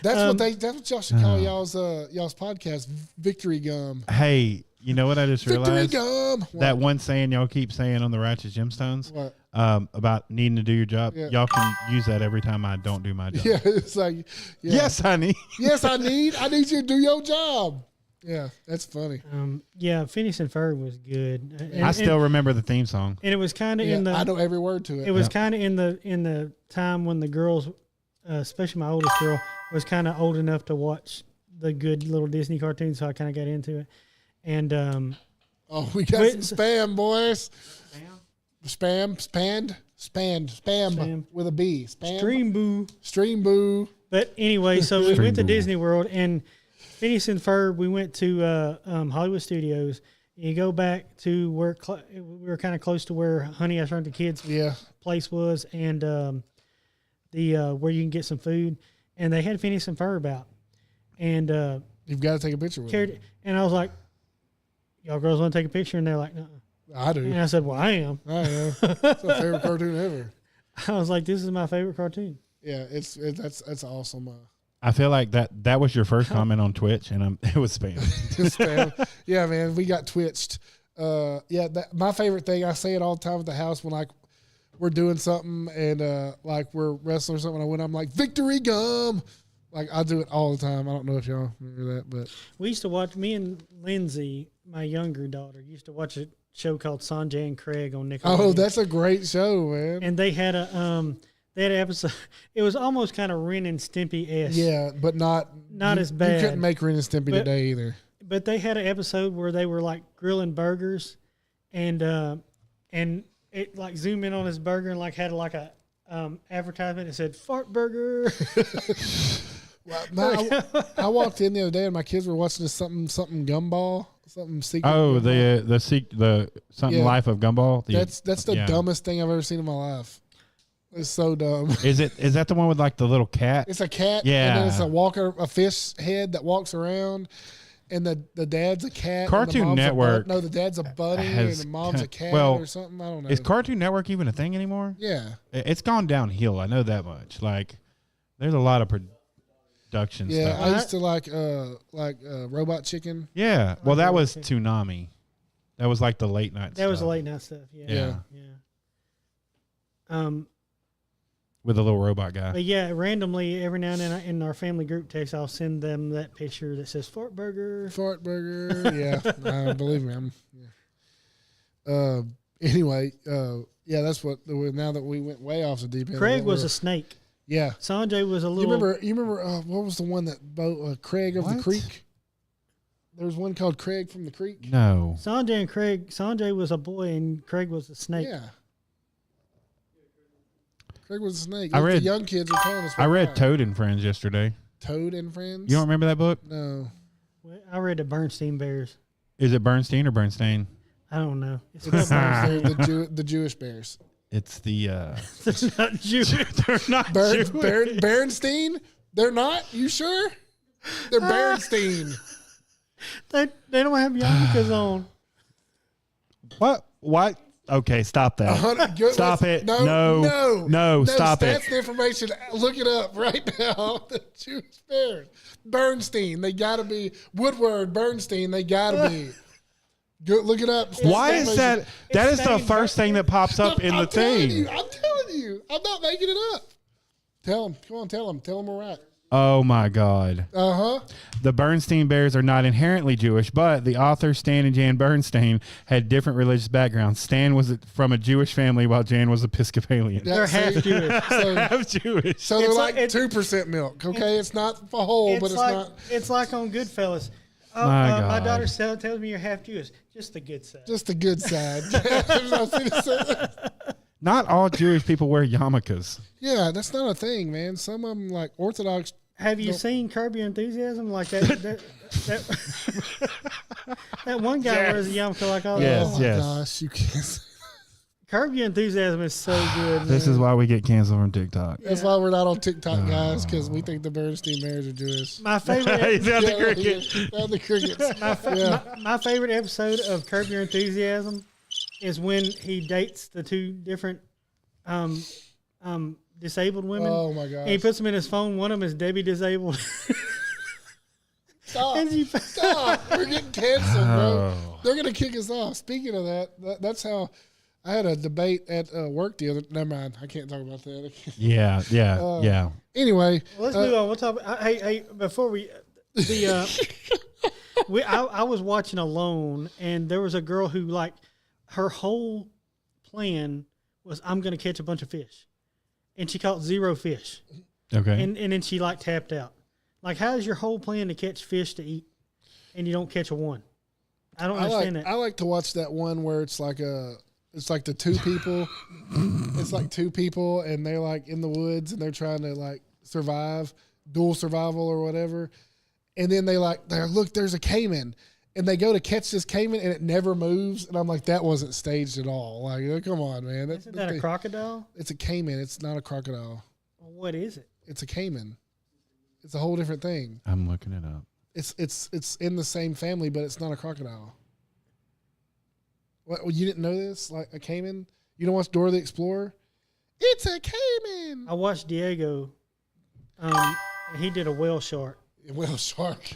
S1: That's what y'all should call y'all's podcast, Victory Gum.
S3: Hey, you know what I just realized?
S1: Victory Gum.
S3: That one saying y'all keep saying on the Righteous Gemstones about needing to do your job. Yeah. Y'all can use that every time I don't do my job.
S1: Yeah, it's like,
S3: yes, I need.
S1: Yes, I need you to do your job. Yeah, that's funny.
S2: Phineas and Ferb was good.
S3: I still remember the theme song,
S2: and it was kind of in the.
S1: I know every word to it.
S2: It was kind of in the time when the girls, especially my oldest girl, was kind of old enough to watch the good little Disney cartoons, so I kind of got into it. And
S1: we got some spam, boys. Spam with a B. Stream boo.
S2: But anyway, so we went to Disney World, and Phineas and Ferb, we went to Hollywood Studios. You go back to where we were kind of close to where Honey, I Shrunk the Kids place was, and the where you can get some food. And they had Phineas and Ferb out. And
S1: you've got to take a picture with them.
S2: And I was like, y'all girls want to take a picture? And they're like, no.
S1: I do.
S2: And I said, well, I am.
S1: It's my favorite cartoon ever.
S2: I was like, this is my favorite cartoon.
S1: Yeah, that's awesome.
S3: I feel like that was your first comment on Twitch, and it was spam.
S1: Spam. Yeah, man, we got twitched. My favorite thing, I say it all the time at the house when we're doing something and like we're wrestling or something. I'm like, victory gum. Like I do it all the time. I don't know if y'all remember that, but
S2: we used to watch. Me and Lindsay, my younger daughter, used to watch a show called Sanjay and Craig on Nickelodeon.
S1: Oh, that's a great show, man.
S2: And they had an episode. It was almost kind of Ren and Stimpy-esque.
S1: Yeah, but not
S2: as bad.
S1: You couldn't make Ren and Stimpy today either.
S2: But they had an episode where they were like grilling burgers, and it like zoomed in on this burger and like had like a advertisement that said "fart burger."
S1: Well, I walked in the other day and my kids were watching this something gumball, something secret.
S3: Oh, the something Life of Gumball.
S1: That's the dumbest thing I've ever seen in my life. It's so dumb.
S3: Is that the one with like the little cat?
S1: It's a cat.
S3: Yeah.
S1: And then it's a fish head that walks around, and the dad's a cat.
S3: Cartoon Network.
S1: No, the dad's a bunny and the mom's a cat or something. I don't know.
S3: Is Cartoon Network even a thing anymore?
S1: Yeah.
S3: It's gone downhill. I know that much. Like, there's a lot of production stuff.
S1: I used to like Robot Chicken.
S3: Yeah. Well, that was Toonami. That was like the late night stuff.
S2: That was the late night stuff. Yeah.
S3: With a little robot guy.
S2: But yeah, randomly every now and then in our family group text, I'll send them that picture that says "fart burger."
S1: Fart burger. Yeah. Believe me, Anyway, that's what. Now that we went way off the deep end.
S2: Craig was a snake.
S1: Yeah.
S2: Sanjay was a little.
S1: You remember what was the one that Craig of the Creek? There was one called Craig from the Creek.
S3: No.
S2: Sanjay was a boy and Craig was a snake.
S1: Yeah. Craig was a snake.
S3: The
S1: young kids were telling us.
S3: I read Toad and Friends yesterday.
S1: Toad and Friends?
S3: You don't remember that book?
S1: No.
S2: I read the Bernstein Bears.
S3: Is it Bernstein or Bernstein?
S2: I don't know.
S1: It's the Jewish Bears.
S3: It's the
S2: They're not Jewish.
S3: They're not Jewish.
S1: Bernstein? They're not? You sure? They're Bernstein.
S2: They don't have yarmulkes on.
S3: What? Okay, stop that. Stop it. No, stop it.
S1: That's the information. Look it up right now. The Jewish Bears. Bernstein. They got to be. Woodward, Bernstein. They got to be. Go, look it up.
S3: Why is that? That is the first thing that pops up in the thing.
S1: I'm telling you. I'm not making it up. Tell them. Come on, tell them. Tell them we're right.
S3: Oh, my God.
S1: Uh-huh.
S3: The Bernstein Bears are not inherently Jewish, but the authors Stan and Jan Bernstein had different religious backgrounds. Stan was from a Jewish family, while Jan was Episcopalian.
S2: They're half Jewish.
S3: Half Jewish.
S1: So they're like 2% milk, okay? It's not a whole, but it's not.
S2: It's like on Goodfellas.
S3: My
S2: daughter tells me you're half Jewish. Just the good side.
S1: Just the good side.
S3: Not all Jewish people wear yarmulkes.
S1: Yeah, that's not a thing, man. Some of them, like Orthodox.
S2: Have you seen Curb Your Enthusiasm? Like that one guy wears a yarmulke like all
S3: Yes,
S1: oh my gosh, you can't.
S2: Curb Your Enthusiasm is so good.
S3: This is why we get canceled from TikTok.
S1: That's why we're not on TikTok, guys, because we think the Bernstein Bears are Jewish.
S2: My favorite.
S3: He's on the cricket.
S1: The crickets.
S2: My favorite episode of Curb Your Enthusiasm is when he dates the two different disabled women.
S1: Oh my gosh.
S2: And he puts them in his phone. One of them is Debbie disabled.
S1: Stop. Stop. We're getting canceled, bro. They're going to kick us off. Speaking of that, that's how I had a debate at work the other. Never mind. I can't talk about that.
S3: Yeah.
S1: Anyway.
S2: Well, let's move on. We'll talk. Hey, before we, I was watching Alone, and there was a girl who, like, her whole plan was, I'm going to catch a bunch of fish. And she caught 0 fish.
S3: Okay.
S2: And then she, like, tapped out. Like, how is your whole plan to catch fish to eat, and you don't catch a one? I don't understand that.
S1: I like to watch that one where it's like the two people. It's like two people, and they're, like, in the woods, and they're trying to, like, survive, dual survival or whatever. And then they're look, there's a caiman. And they go to catch this caiman, and it never moves. And I'm like, that wasn't staged at all. Like, come on, man.
S2: Isn't that a crocodile?
S1: It's a caiman. It's not a crocodile.
S2: Well, what is it?
S1: It's a caiman. It's a whole different thing.
S3: I'm looking it up.
S1: It's in the same family, but it's not a crocodile. What? You didn't know this? Like a caiman? You don't watch Dora the Explorer? It's a caiman.
S2: I watched Diego. And he did a whale shark.
S1: Whale shark.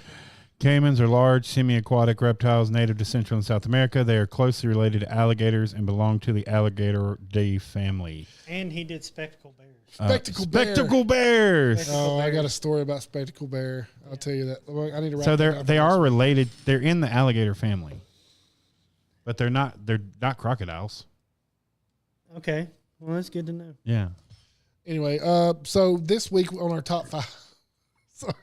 S3: Caimans are large, semi-aquatic reptiles native to Central and South America. They are closely related to alligators and belong to the Alligatoridae family.
S2: And he did spectacle bears.
S3: Spectacle bears.
S1: Oh, I got a story about spectacle bear. I'll tell you that. I need to write
S3: So
S1: that down
S3: they
S1: for
S3: are
S1: next week.
S3: related. They're in the alligator family, but they're not crocodiles.
S2: Okay. Well, that's good to know.
S3: Yeah.
S1: Anyway, so this week on our top 5. Sorry,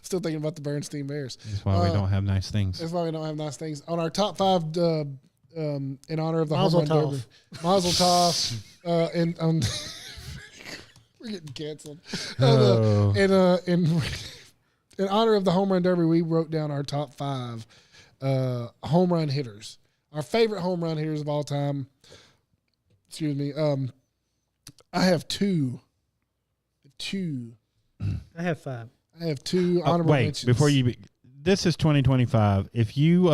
S1: still thinking about the Bernstein Bears.
S3: That's why we don't have nice things.
S1: That's why we don't have nice things. On our top 5, in honor of the
S2: Mazel
S1: home run derby. Mazel tov. And we're getting canceled. In honor of the home run derby, we wrote down our top 5 home run hitters. Our favorite home run hitters of all time. Excuse me. I have 2.
S2: I have 5.
S1: I have 2 honorable mentions.
S3: Before you. This is 2025. If you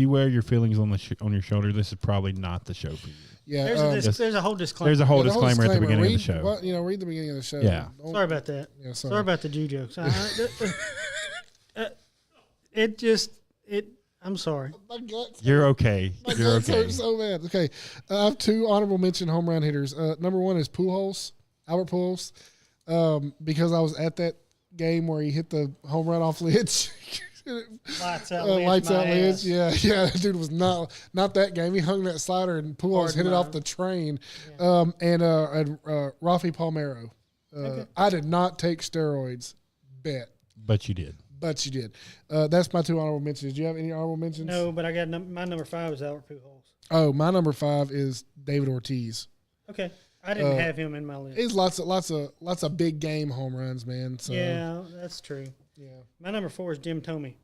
S3: wear your feelings on your shoulder, this is probably not the show for you.
S1: Yeah,
S2: there's a whole disclaimer.
S3: There's a whole disclaimer at the beginning of the show.
S1: Read the beginning of the show.
S3: Yeah.
S2: Sorry about that.
S1: Yeah,
S2: sorry about the Jew jokes. I'm sorry.
S1: My guts.
S3: You're okay.
S1: My
S3: You're
S1: guts
S3: okay.
S1: hurt so bad. Okay, I have 2 honorable mention home run hitters. Number 1 is Albert Pujols, because I was at that game where he hit the home run off Lidge.
S2: Lights out
S1: Lidge. Yeah, that dude was not that game. He hung that slider and Pujols hit it off the train. Yeah. And Rafi Palmeiro. Okay. I did not take steroids. Bet.
S3: But you did.
S1: That's my 2 honorable mentions. Do you have any honorable mentions?
S2: No, but I got my number 5 is Albert Pujols.
S1: Oh, my number 5 is David Ortiz.
S2: Okay, I didn't have him in my list.
S1: He's lots of big game home runs, man. So
S2: yeah, that's true.
S1: Yeah,
S2: my number 4 is Jim Thome.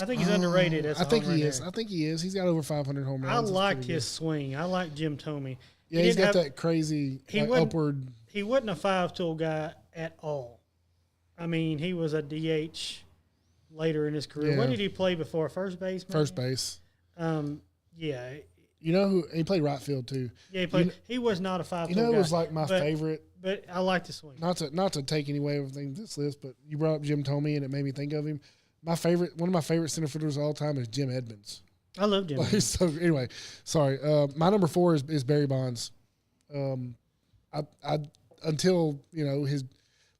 S2: I think he's underrated.
S1: I think he is. He's got over 500 home runs.
S2: I liked his swing. I like Jim Thome.
S1: Yeah, he's got that crazy upward.
S2: He wasn't a 5-tool guy at all. I mean, he was a DH later in his career.
S1: Yeah.
S2: What did he play before? First base? Maybe?
S1: First base.
S2: Yeah.
S1: You know who he played right field too.
S2: Yeah, he played. He was not a 5-tool guy.
S1: You know, it was like my favorite.
S2: But I like the swing.
S1: Not to take any away from this list, but you brought up Jim Thome and it made me think of him. One of my favorite center fielders of all time is Jim Edmonds.
S2: I love Jim.
S1: So anyway, sorry. My number 4 is Barry Bonds. I until his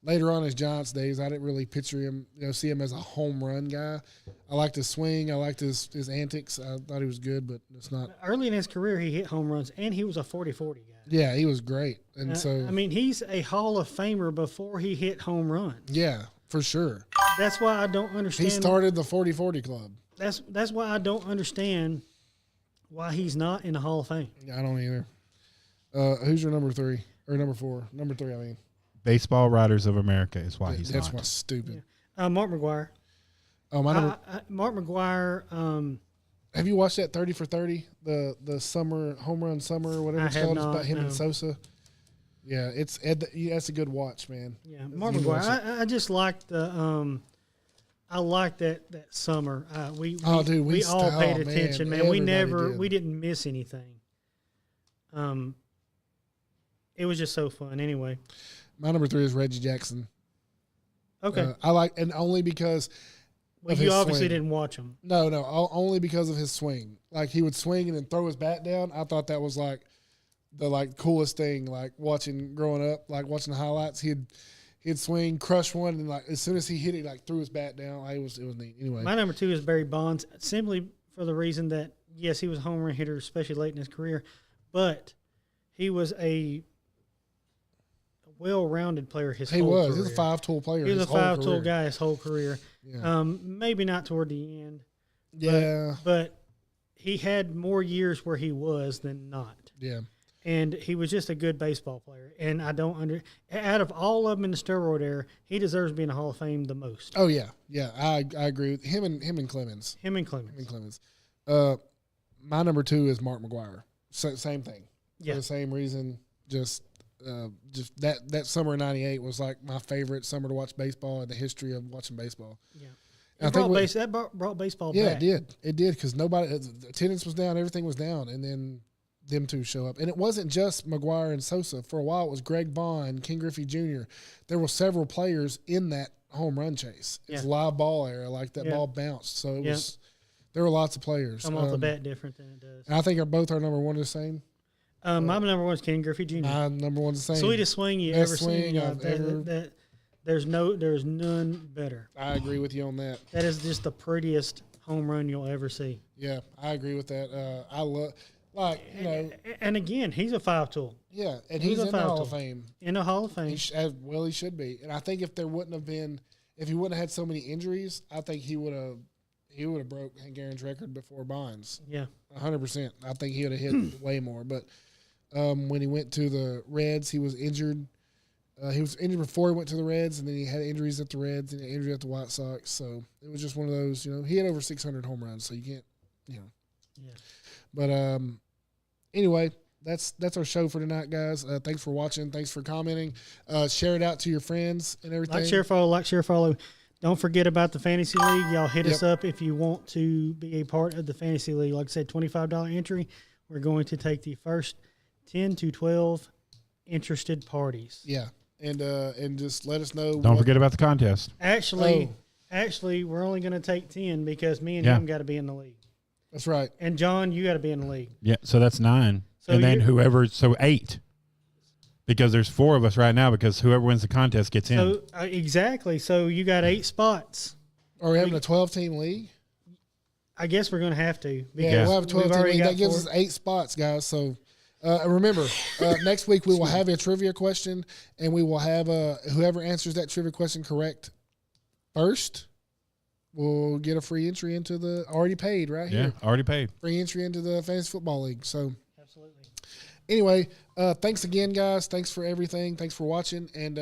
S1: later on his Giants days, I didn't really picture him, see him as a home run guy. I liked his swing. I liked his antics. I thought he was good, but it's not.
S2: Early in his career, he hit home runs, and he was a 40-40 guy.
S1: Yeah, he was great. And so,
S2: I mean, he's a Hall of Famer before he hit home runs.
S1: Yeah, for sure.
S2: That's why I don't understand.
S1: He started the 40-40 club.
S2: That's why I don't understand why he's not in the Hall of Fame.
S1: I don't either. Who's your number 3 or number 4? Number 3, I mean.
S3: Baseball Writers of America is why he's
S1: That's
S3: not.
S1: what's stupid.
S2: Yeah. Mark McGwire.
S1: Oh, my number.
S2: Mark McGwire.
S1: Have you watched that 30 for 30? The summer home run summer or whatever it's called? It's about him and Sosa. Yeah, that's a good watch, man.
S2: Yeah, Mark McGwire. I just liked the. I liked that summer. We all paid attention, man. We didn't miss anything. It was just so fun. Anyway,
S1: my number 3 is Reggie Jackson.
S2: Okay,
S1: I like, and only because.
S2: Well, you obviously didn't watch him.
S1: No, only because of his swing. Like he would swing and then throw his bat down. I thought that was like the coolest thing. Like watching growing up, like watching the highlights, he'd swing, crush one, and like as soon as he hit it, like threw his bat down. It was neat. Anyway,
S2: my number 2 is Barry Bonds, simply for the reason that yes, he was a home run hitter, especially late in his career, but he was a well-rounded player his whole career.
S1: He was a 5-tool player.
S2: He was a 5-tool guy his whole career.
S1: Yeah.
S2: Maybe not toward the end.
S1: Yeah.
S2: But he had more years where he was than not.
S1: Yeah.
S2: And he was just a good baseball player. And I don't out of all of them in the steroid era, he deserves to be in the Hall of Fame the most.
S1: Oh yeah. Yeah. I agree with him and Clemens. My number 2 is Mark McGwire. Same thing.
S2: Yeah.
S1: For the same reason. Just that summer of '98 was like my favorite summer to watch baseball in the history of watching baseball.
S2: Yeah,
S1: that
S2: brought baseball
S1: back.
S2: Yeah,
S1: it did because nobody attendance was down, everything was down, and then them two show up. And it wasn't just McGuire and Sosa. For a while, it was Greg Vaughn, King Griffey Jr. There were several players in that home run chase. It's live ball era, like that ball bounced. So it was. There were lots of players.
S2: Come off the bat different than it does.
S1: And I think both our number one are the same.
S2: My number one is King Griffey Jr.
S1: My number one's the same.
S2: Sweetest swing you
S1: Best
S2: ever
S1: swing
S2: seen.
S1: I've ever.
S2: There's none better.
S1: I agree with you on that.
S2: That is just the prettiest home run you'll ever see.
S1: Yeah, I agree with that. I love, like, you know.
S2: And again, he's a five tool.
S1: Yeah, and he's in the Hall of Fame.
S2: In the Hall of Fame.
S1: He should be. And I think if he wouldn't have had so many injuries, I think he would have broke Garen's record before Bonds.
S2: Yeah.
S1: 100%. I think he would have hit way more. But when he went to the Reds, he was injured. He was injured before he went to the Reds, and then he had injuries at the Reds and injury at the White Sox. So it was just one of those, he had over 600 home runs, so you can't,
S2: Yeah.
S1: But anyway, that's our show for tonight, guys. Thanks for watching. Thanks for commenting. Share it out to your friends and everything.
S2: Like, share, follow. Don't forget about the Fantasy League. Y'all hit us up if you want to be a part of the Fantasy League. Like I said, $25 entry. We're going to take the first 10 to 12 interested parties.
S1: Yeah. And just let us know.
S3: Don't forget about the contest.
S2: Actually, we're only going to take 10 because me and him got to be in the league.
S1: That's right.
S2: And John, you got to be in the league.
S3: Yeah, so that's 9.
S2: So
S3: and then 8. Because there's 4 of us right now because whoever wins the contest gets in.
S2: So exactly. So you got 8 spots.
S1: Are we having a 12-team league?
S2: I guess we're going to have to.
S1: Yeah, we'll have a 12-team league. That gives us 8 spots, guys. So remember, next week we will have a trivia question, and we will have whoever answers that trivia question correct first will get a free entry into the already paid right here.
S3: Yeah, already paid.
S1: Free entry into the Fantasy Football League. So
S2: absolutely.
S1: Anyway, thanks again, guys. Thanks for everything. Thanks for watching. And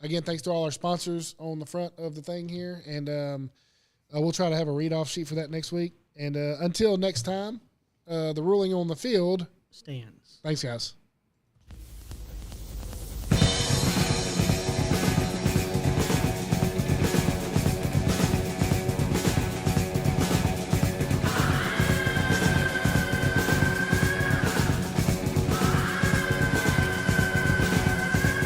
S1: again, thanks to all our sponsors on the front of the thing here. And we'll try to have a read-off sheet for that next week. And until next time, the ruling on the field
S2: stands.
S1: Thanks, guys.